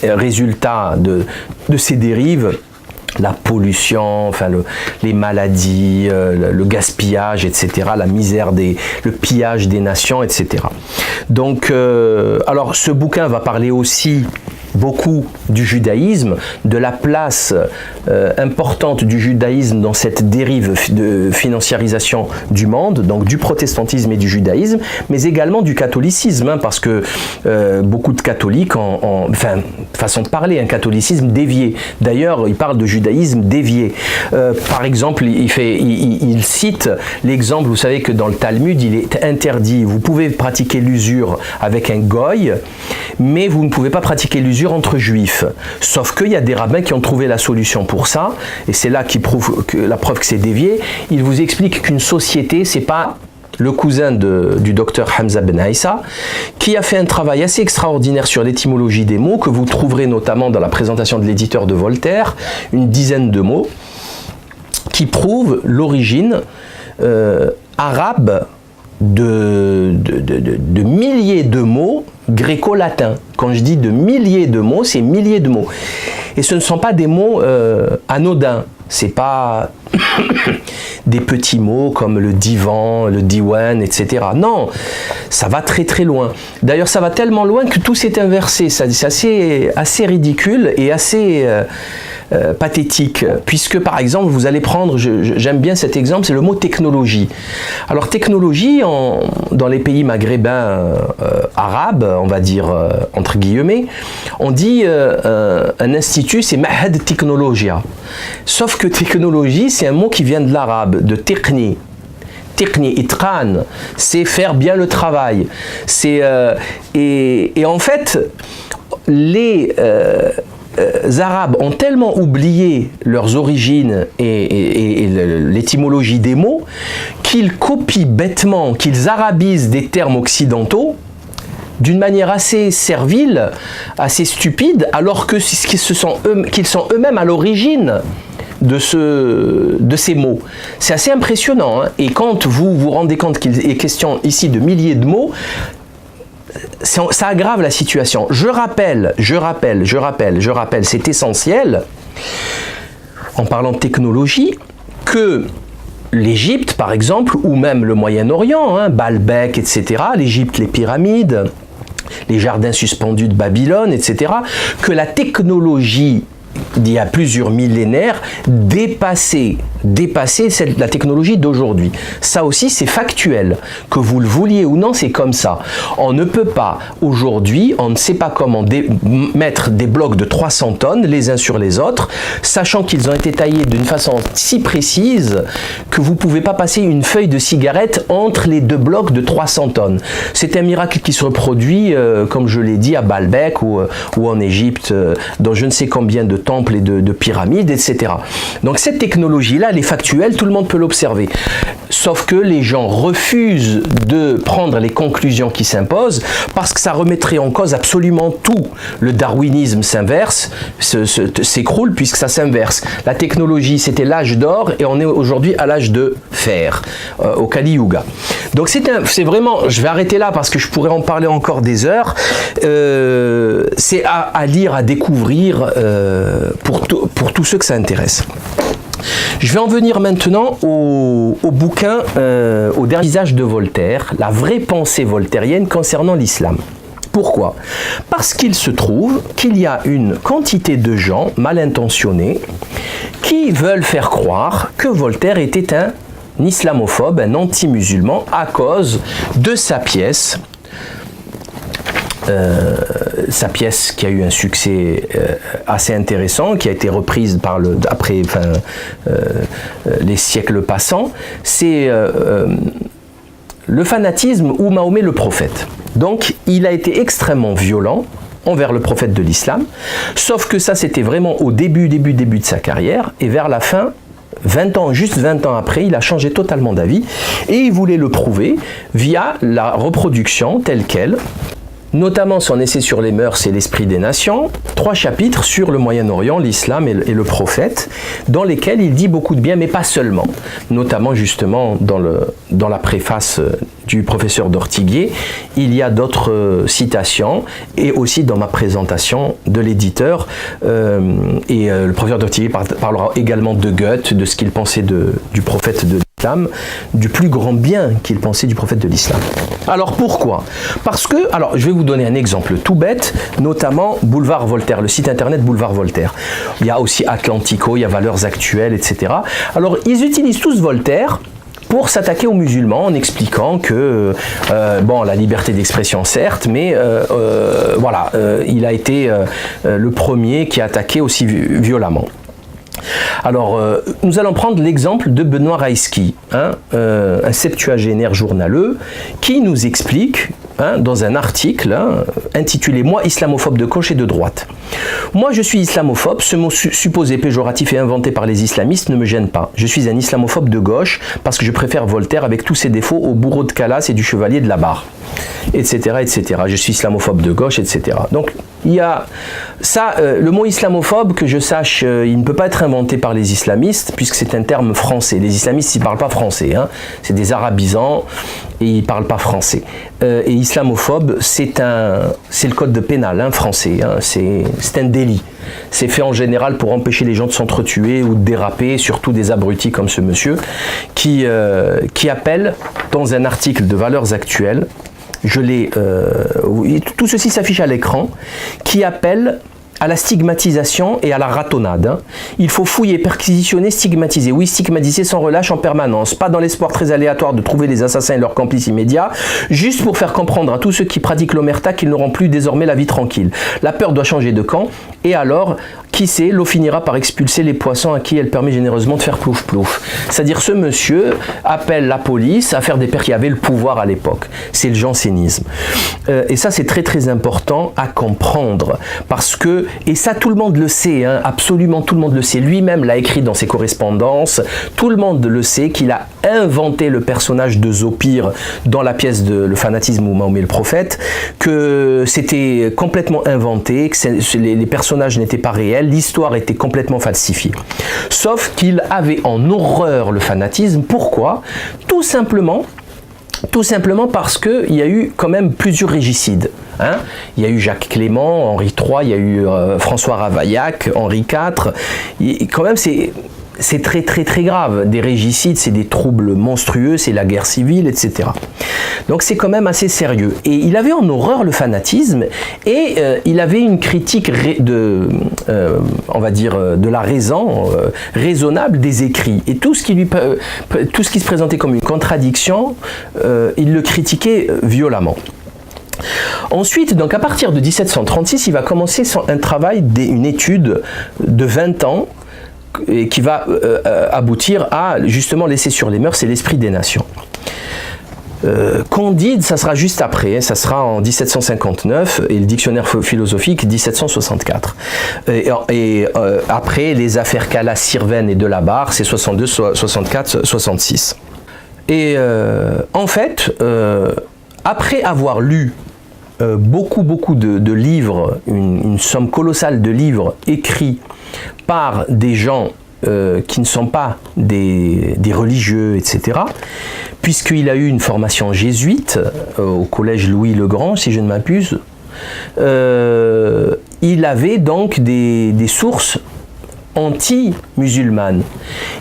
résultat de ces dérives, la pollution, les maladies, le gaspillage, etc., la misère, le pillage des nations, etc. Donc, alors ce bouquin va parler aussi beaucoup du judaïsme, de la place importante du judaïsme dans cette dérive de financiarisation du monde, donc du protestantisme et du judaïsme, mais également du catholicisme, parce que beaucoup de catholiques, façon de parler, un catholicisme dévié. D'ailleurs, il parle de judaïsme dévié. Par exemple, il cite l'exemple, vous savez que dans le Talmud, il est interdit, vous pouvez pratiquer l'usure avec un goy, mais vous ne pouvez pas pratiquer l'usure entre juifs. Sauf qu'il y a des rabbins qui ont trouvé la solution pour ça, et c'est là la preuve que c'est dévié. Il vous explique qu'une société, c'est pas le cousin du docteur Hamza Ben Aïssa, qui a fait un travail assez extraordinaire sur l'étymologie des mots, que vous trouverez notamment dans la présentation de l'éditeur de Voltaire, une dizaine de mots, qui prouvent l'origine arabe de milliers de mots gréco-latins. Quand je dis de milliers de mots, c'est milliers de mots. Et ce ne sont pas des mots anodins. C'est pas des petits mots comme le divan, le diwan, etc. Non, ça va très très loin. D'ailleurs, ça va tellement loin que tout s'est inversé. C'est assez ridicule et assez pathétique. Puisque, par exemple, vous allez prendre, j'aime bien cet exemple, c'est le mot technologie. Alors, technologie, dans les pays maghrébins arabes, on va dire entre guillemets, on dit un institut, c'est Mahad Technologia. Sauf que technologie, c'est un mot qui vient de l'arabe, de tiqni. Tiqni, itqan, c'est faire bien le travail. Et en fait, les Arabes ont tellement oublié leurs origines et l'étymologie des mots qu'ils copient bêtement, qu'ils arabisent des termes occidentaux d'une manière assez servile, assez stupide, alors que qu'ils sont eux-mêmes à l'origine de ces mots. C'est assez impressionnant, et quand vous vous rendez compte qu'il est question ici de milliers de mots, ça aggrave la situation. Je rappelle, c'est essentiel, en parlant de technologie, que l'Égypte, par exemple, ou même le Moyen-Orient, Baalbek, etc., l'Égypte, les pyramides, les jardins suspendus de Babylone, etc., que la technologie d'il y a plusieurs millénaires, dépasser la technologie d'aujourd'hui. Ça aussi, c'est factuel. Que vous le vouliez ou non, c'est comme ça. On ne peut pas, aujourd'hui, on ne sait pas comment mettre des blocs de 300 tonnes les uns sur les autres, sachant qu'ils ont été taillés d'une façon si précise que vous ne pouvez pas passer une feuille de cigarette entre les deux blocs de 300 tonnes. C'est un miracle qui se reproduit, comme je l'ai dit, à Baalbek ou en Égypte, dans je ne sais combien de temples et de pyramides, etc. Donc cette technologie-là, elle est factuelle, tout le monde peut l'observer. Sauf que les gens refusent de prendre les conclusions qui s'imposent parce que ça remettrait en cause absolument tout. Le darwinisme s'inverse, s'écroule puisque ça s'inverse. La technologie, c'était l'âge d'or et on est aujourd'hui à l'âge de fer, au Kali Yuga. Donc c'est vraiment, je vais arrêter là parce que je pourrais en parler encore des heures. C'est à lire, à découvrir pour tous ceux que ça intéresse. Je vais en venir maintenant au bouquin, au dernier visage de Voltaire, la vraie pensée voltairienne concernant l'islam. Pourquoi? Parce qu'il se trouve qu'il y a une quantité de gens mal intentionnés qui veulent faire croire que Voltaire était un islamophobe, un anti-musulman à cause de sa pièce qui a eu un succès assez intéressant, qui a été reprise après les siècles passants, c'est le fanatisme ou Mahomet le prophète. Donc il a été extrêmement violent envers le prophète de l'islam, sauf que ça c'était vraiment au début de sa carrière, et vers la fin, 20 ans après, il a changé totalement d'avis, et il voulait le prouver via la reproduction telle qu'elle, notamment son essai sur les mœurs et l'esprit des nations, 3 chapitres sur le Moyen-Orient, l'islam et le prophète, dans lesquels il dit beaucoup de bien, mais pas seulement. Notamment justement dans la préface du professeur d'Ortiguier, il y a d'autres citations, et aussi dans ma présentation de l'éditeur, le professeur d'Ortiguier parlera également de Goethe, de ce qu'il pensait du prophète de l'islam, du plus grand bien qu'il pensait du prophète de l'islam. Alors pourquoi? Parce que, alors je vais vous donner un exemple tout bête, notamment Boulevard Voltaire, le site internet Boulevard Voltaire. Il y a aussi Atlantico, il y a Valeurs Actuelles, etc. Alors ils utilisent tous Voltaire pour s'attaquer aux musulmans en expliquant que, la liberté d'expression certes, mais il a été le premier qui a attaqué aussi violemment. Alors, nous allons prendre l'exemple de Benoît Raïski, un septuagénaire journaleux, qui nous explique, dans un article intitulé « Moi, islamophobe de gauche et de droite ». Moi, je suis islamophobe, ce mot supposé péjoratif et inventé par les islamistes ne me gêne pas. Je suis un islamophobe de gauche parce que je préfère Voltaire avec tous ses défauts au bourreau de Calas et du chevalier de la Barre, etc., etc. Je suis islamophobe de gauche, etc. Donc, il y a ça, le mot islamophobe, que je sache, il ne peut pas être inventé par les islamistes, puisque c'est un terme français. Les islamistes, ils ne parlent pas français, c'est des arabisants, et ils ne parlent pas français. Et islamophobe, c'est le code pénal français, c'est un délit. C'est fait en général pour empêcher les gens de s'entretuer ou de déraper, surtout des abrutis comme ce monsieur, qui appelle, dans un article de Valeurs Actuelles, tout ceci s'affiche à l'écran, qui appelle à la stigmatisation et à la ratonnade. Il faut fouiller, perquisitionner, stigmatiser. Oui, stigmatiser sans relâche en permanence, pas dans l'espoir très aléatoire de trouver les assassins et leurs complices immédiats, juste pour faire comprendre à tous ceux qui pratiquent l'omerta qu'ils n'auront plus désormais la vie tranquille. La peur doit changer de camp, et alors, qui sait, l'eau finira par expulser les poissons à qui elle permet généreusement de faire plouf plouf. C'est-à-dire, ce monsieur appelle la police à faire des pertes qui avaient le pouvoir à l'époque. C'est le jansénisme. Et ça, c'est très très important à comprendre, parce que, et ça tout le monde le sait, absolument tout le monde le sait, lui-même l'a écrit dans ses correspondances, tout le monde le sait qu'il a inventé le personnage de Zopir dans la pièce de Le fanatisme ou Mahomet le prophète, que c'était complètement inventé, que les personnages n'étaient pas réels, l'histoire était complètement falsifiée. Sauf qu'il avait en horreur le fanatisme. Pourquoi? Tout simplement parce qu'il y a eu quand même plusieurs régicides. Il y a eu Jacques Clément, Henri III, il y a eu François Ravaillac, Henri IV. Quand même, c'est très très très grave. Des régicides, c'est des troubles monstrueux, c'est la guerre civile, etc. Donc c'est quand même assez sérieux. Et il avait en horreur le fanatisme et il avait une critique on va dire, de la raison, raisonnable des écrits. Et tout ce qui se présentait comme une contradiction, il le critiquait violemment. Ensuite, donc à partir de 1736, il va commencer un travail, une étude de 20 ans et qui va aboutir à justement l'essai sur les mœurs et l'esprit des nations. Candide, ça sera juste après, ça sera en 1759 et le dictionnaire philosophique 1764. Et après, les affaires Calas, Sirven et Delabarre, c'est 62, 64, 66. Et en fait, après avoir lu beaucoup de livres, une somme colossale de livres écrits par des gens qui ne sont pas des religieux, etc., puisqu'il a eu une formation jésuite au collège Louis le Grand, si je ne m'abuse, il avait donc des sources anti-musulmanes.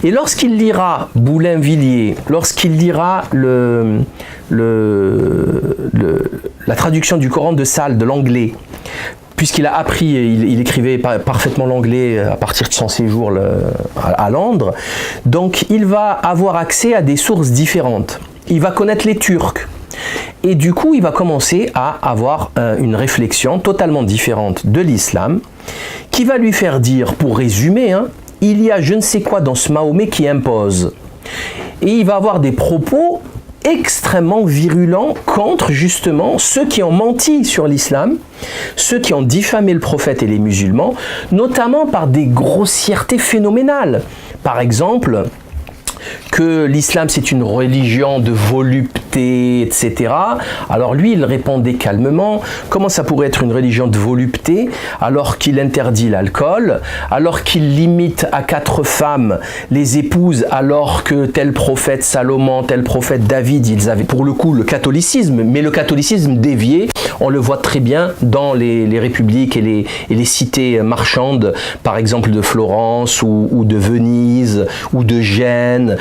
Et lorsqu'il lira Boulainvilliers, lorsqu'il lira la traduction du Coran de Salles de l'anglais, puisqu'il a appris, il écrivait parfaitement l'anglais à partir de son séjour à Londres, donc il va avoir accès à des sources différentes. Il va connaître les Turcs. Et du coup, il va commencer à avoir une réflexion totalement différente de l'islam, qui va lui faire dire, pour résumer, il y a je ne sais quoi dans ce Mahomet qui impose. Et il va avoir des propos extrêmement virulents contre justement ceux qui ont menti sur l'islam, ceux qui ont diffamé le prophète et les musulmans, notamment par des grossièretés phénoménales. Par exemple, que l'islam c'est une religion de volupté, etc. Alors lui, il répondait calmement, comment ça pourrait être une religion de volupté alors qu'il interdit l'alcool, alors qu'il limite à 4 femmes les épouses, alors que tel prophète Salomon, tel prophète David, ils avaient pour le coup le catholicisme, mais le catholicisme dévié, on le voit très bien dans les républiques et les cités marchandes, par exemple de Florence ou de Venise ou de Gênes,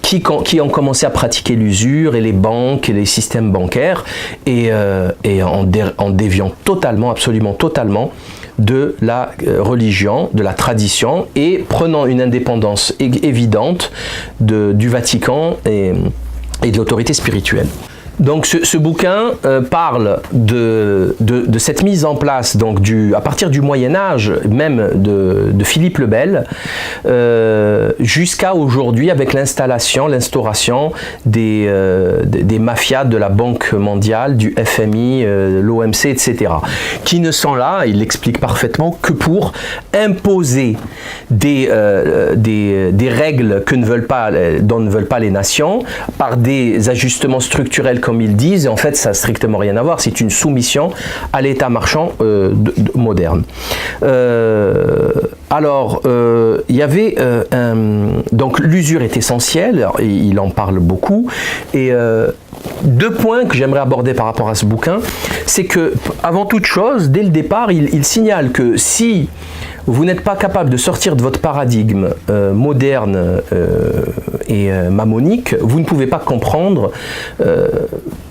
qui ont commencé à pratiquer l'usure et les banques et les systèmes bancaires et en déviant totalement, absolument totalement de la religion, de la tradition et prenant une indépendance évidente du Vatican et de l'autorité spirituelle. Donc ce bouquin parle de cette mise en place donc à partir du Moyen-Âge, même de Philippe le Bel, jusqu'à aujourd'hui avec l'instauration des mafias de la Banque mondiale, du FMI, l'OMC, etc., qui ne sont là, il l'explique parfaitement, que pour imposer des règles dont ne veulent pas les nations, par des ajustements structurels comme ils disent, et en fait ça n'a strictement rien à voir, c'est une soumission à l'état marchand moderne. Il y avait donc l'usure est essentielle, il en parle beaucoup, et 2 points que j'aimerais aborder par rapport à ce bouquin, c'est que avant toute chose, dès le départ, il signale que si vous n'êtes pas capable de sortir de votre paradigme moderne et mammonique, vous ne pouvez pas comprendre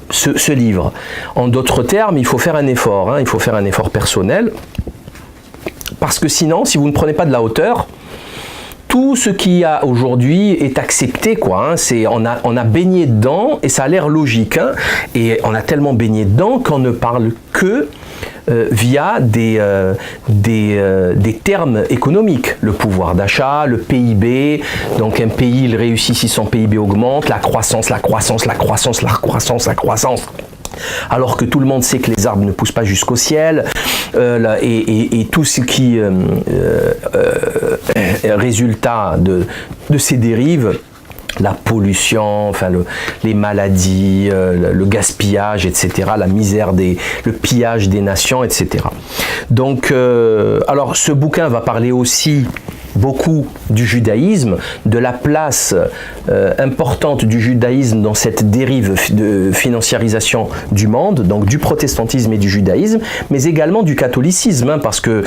ce livre. En d'autres termes, il faut faire un effort, il faut faire un effort personnel, parce que sinon, si vous ne prenez pas de la hauteur, tout ce qu'il y a aujourd'hui est accepté, quoi. On a baigné dedans et ça a l'air logique, et on a tellement baigné dedans qu'on ne parle que via des termes économiques, le pouvoir d'achat, le PIB. Donc un pays, il réussit si son PIB augmente, la croissance. Alors que tout le monde sait que les arbres ne poussent pas jusqu'au ciel, et tout ce qui est résultat de ces dérives, la pollution, les maladies, le gaspillage, etc., la misère, le pillage des nations, etc. Donc, alors ce bouquin va parler aussi beaucoup du judaïsme, de la place importante du judaïsme dans cette dérive de financiarisation du monde, donc du protestantisme et du judaïsme, mais également du catholicisme, hein, parce que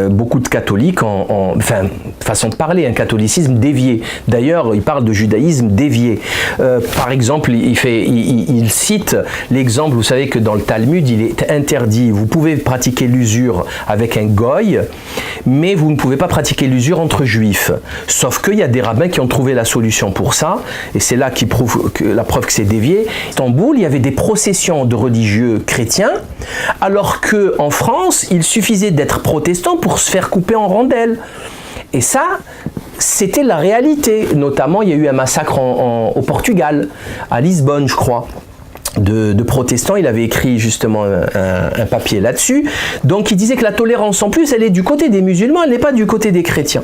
beaucoup de catholiques, enfin, façon de parler, un catholicisme dévié. D'ailleurs, il parle de judaïsme dévié. Par exemple, il cite l'exemple, vous savez que dans le Talmud, il est interdit, vous pouvez pratiquer l'usure avec un goy, mais vous ne pouvez pas pratiquer l'usure entre juifs. Sauf qu'il y a des rabbins qui ont trouvé la solution pour ça, et c'est là qui prouve la preuve que c'est dévié. À Istanbul, il y avait des processions de religieux chrétiens, alors qu'en France, il suffisait d'être protestant pour se faire couper en rondelles. Et ça, c'était la réalité. Notamment, il y a eu un massacre au Portugal, à Lisbonne, je crois. De protestants, il avait écrit justement un papier là-dessus. Donc il disait que la tolérance en plus, elle est du côté des musulmans, elle n'est pas du côté des chrétiens.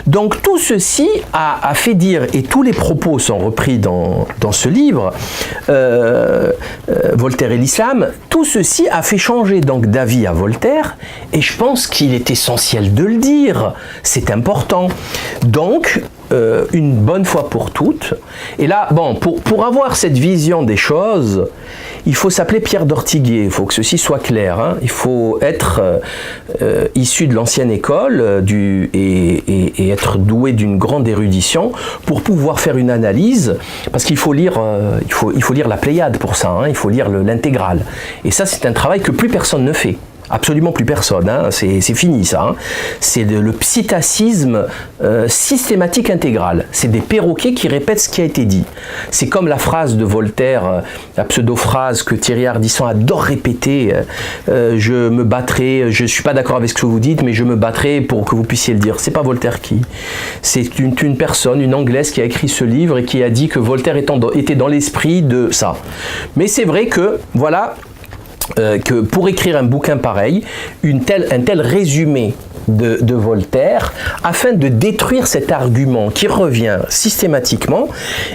Donc tout ceci a fait dire, et tous les propos sont repris dans ce livre, Voltaire et l'islam, tout ceci a fait changer donc d'avis à Voltaire, et je pense qu'il est essentiel de le dire, c'est important. Donc, une bonne fois pour toutes. Et là, bon, pour avoir cette vision des choses, il faut s'appeler Pierre d'Ortiguier, il faut que ceci soit clair, hein. Il faut être issu de l'ancienne école et être doué d'une grande érudition pour pouvoir faire une analyse, parce qu'il faut lire, il faut lire la Pléiade pour ça, hein. Il faut lire l'intégrale. Et ça, c'est un travail que plus personne ne fait. Absolument plus personne, hein. C'est fini ça. Hein. C'est le psittacisme systématique intégral. C'est des perroquets qui répètent ce qui a été dit. C'est comme la phrase de Voltaire, la pseudo-phrase que Thierry Ardisson adore répéter. Je me battrai, je ne suis pas d'accord avec ce que vous dites, mais je me battrai pour que vous puissiez le dire. C'est pas Voltaire qui. C'est une personne, une Anglaise qui a écrit ce livre et qui a dit que Voltaire était dans l'esprit de ça. Mais c'est vrai que, voilà, que pour écrire un bouquin pareil, un tel résumé de Voltaire, afin de détruire cet argument qui revient systématiquement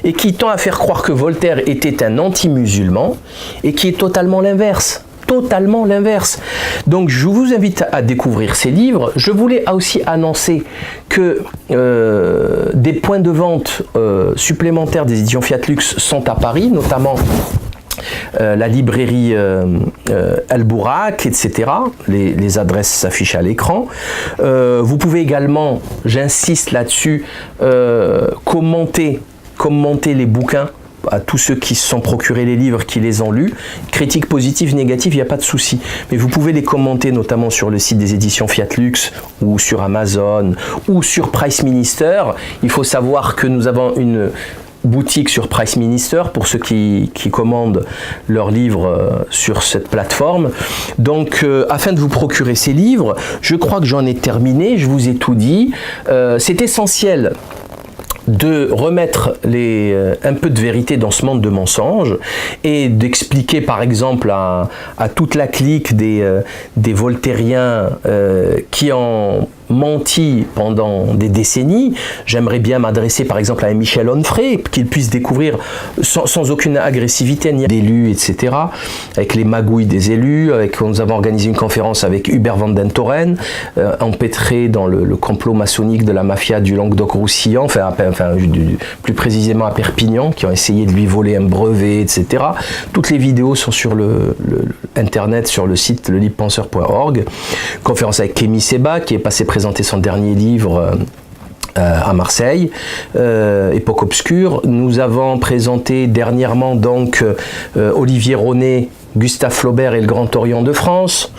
et qui tend à faire croire que Voltaire était un anti-musulman et qui est totalement l'inverse. Totalement l'inverse. Donc je vous invite à découvrir ces livres. Je voulais aussi annoncer que des points de vente supplémentaires des éditions Fiat Lux sont à Paris, notamment la librairie Al-Bourak, etc. Les adresses s'affichent à l'écran. Vous pouvez également, j'insiste là-dessus, commenter les bouquins à tous ceux qui se sont procurés les livres, qui les ont lus. Critiques positives, négatives, il n'y a pas de souci. Mais vous pouvez les commenter notamment sur le site des éditions Fiat Lux ou sur Amazon ou sur Price Minister. Il faut savoir que nous avons une boutique sur Price Minister pour ceux qui commandent leurs livres sur cette plateforme. Donc afin de vous procurer ces livres, je crois que j'en ai terminé, je vous ai tout dit. C'est essentiel de remettre un peu de vérité dans ce monde de mensonges et d'expliquer par exemple à toute la clique des voltairiens qui ont menti pendant des décennies. J'aimerais bien m'adresser par exemple à un Michel Onfray, qu'il puisse découvrir sans aucune agressivité ni d'élus, etc. Avec les magouilles des élus, nous avons organisé une conférence avec Hubert van den Toren, empêtré dans le complot maçonnique de la mafia du Languedoc-Roussillon, enfin plus précisément à Perpignan, qui ont essayé de lui voler un brevet, etc. Toutes les vidéos sont sur internet, sur le site lelibepenseur.org. Conférence avec Kémy Séba, qui est passé présenter son dernier livre à Marseille, Époque obscure. Nous avons présenté dernièrement donc Olivier Ronet, Gustave Flaubert et le Grand Orient de France.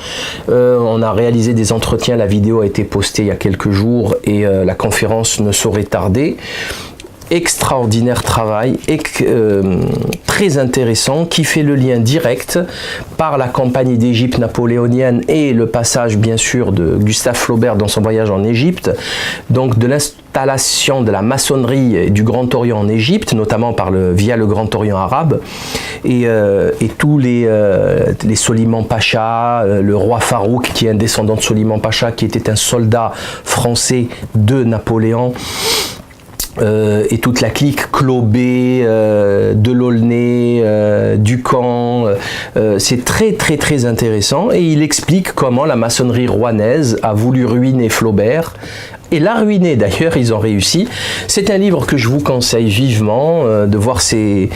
On a réalisé des entretiens, la vidéo a été postée il y a quelques jours et la conférence ne saurait tarder. Extraordinaire travail, très intéressant, qui fait le lien direct par la campagne d'Égypte napoléonienne et le passage bien sûr de Gustave Flaubert dans son voyage en Égypte, donc de l'installation de la maçonnerie et du Grand Orient en Égypte, notamment via le Grand Orient arabe, et tous les Soliman Pacha, le roi Farouk qui est un descendant de Soliman Pacha, qui était un soldat français de Napoléon, et toute la clique Clobé, Delaulnay, Ducamp, c'est très très très intéressant et il explique comment la maçonnerie rouennaise a voulu ruiner Flaubert et l'a ruiné. D'ailleurs, ils ont réussi. C'est un livre que je vous conseille vivement de voir ces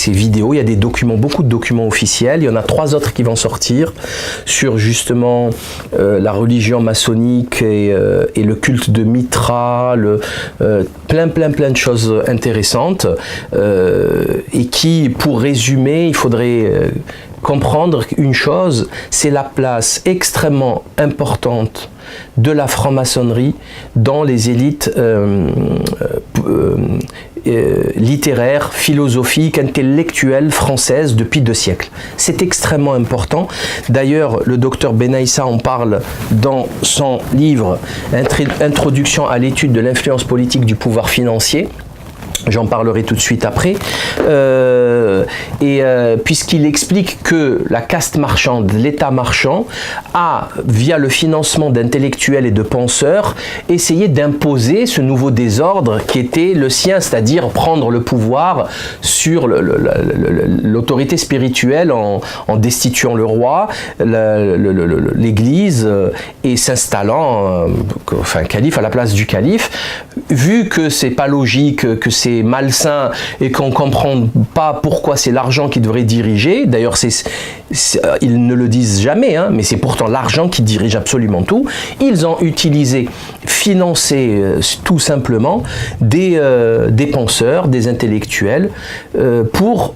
vidéos. Il y a des documents, beaucoup de documents officiels. Il y en a 3 autres qui vont sortir sur justement la religion maçonnique et le culte de Mitra, plein de choses intéressantes et qui, pour résumer, il faudrait comprendre une chose, c'est la place extrêmement importante de la franc-maçonnerie dans les élites littéraires, philosophiques, intellectuelles françaises depuis 2 siècles. C'est extrêmement important. D'ailleurs, le docteur Benaïssa en parle dans son livre « Introduction à l'étude de l'influence politique du pouvoir financier ». J'en parlerai tout de suite après. Puisqu'il explique que la caste marchande, l'État marchand, a, via le financement d'intellectuels et de penseurs, essayé d'imposer ce nouveau désordre qui était le sien, c'est-à-dire prendre le pouvoir sur l'autorité spirituelle en destituant le roi, l'Église, et s'installant, calife à la place du calife. Vu que c'est pas logique, que c'est malsain et qu'on ne comprend pas pourquoi c'est l'argent qui devrait diriger, d'ailleurs ils ne le disent jamais, hein, mais c'est pourtant l'argent qui dirige absolument tout, ils ont utilisé, financé tout simplement des penseurs, des intellectuels pour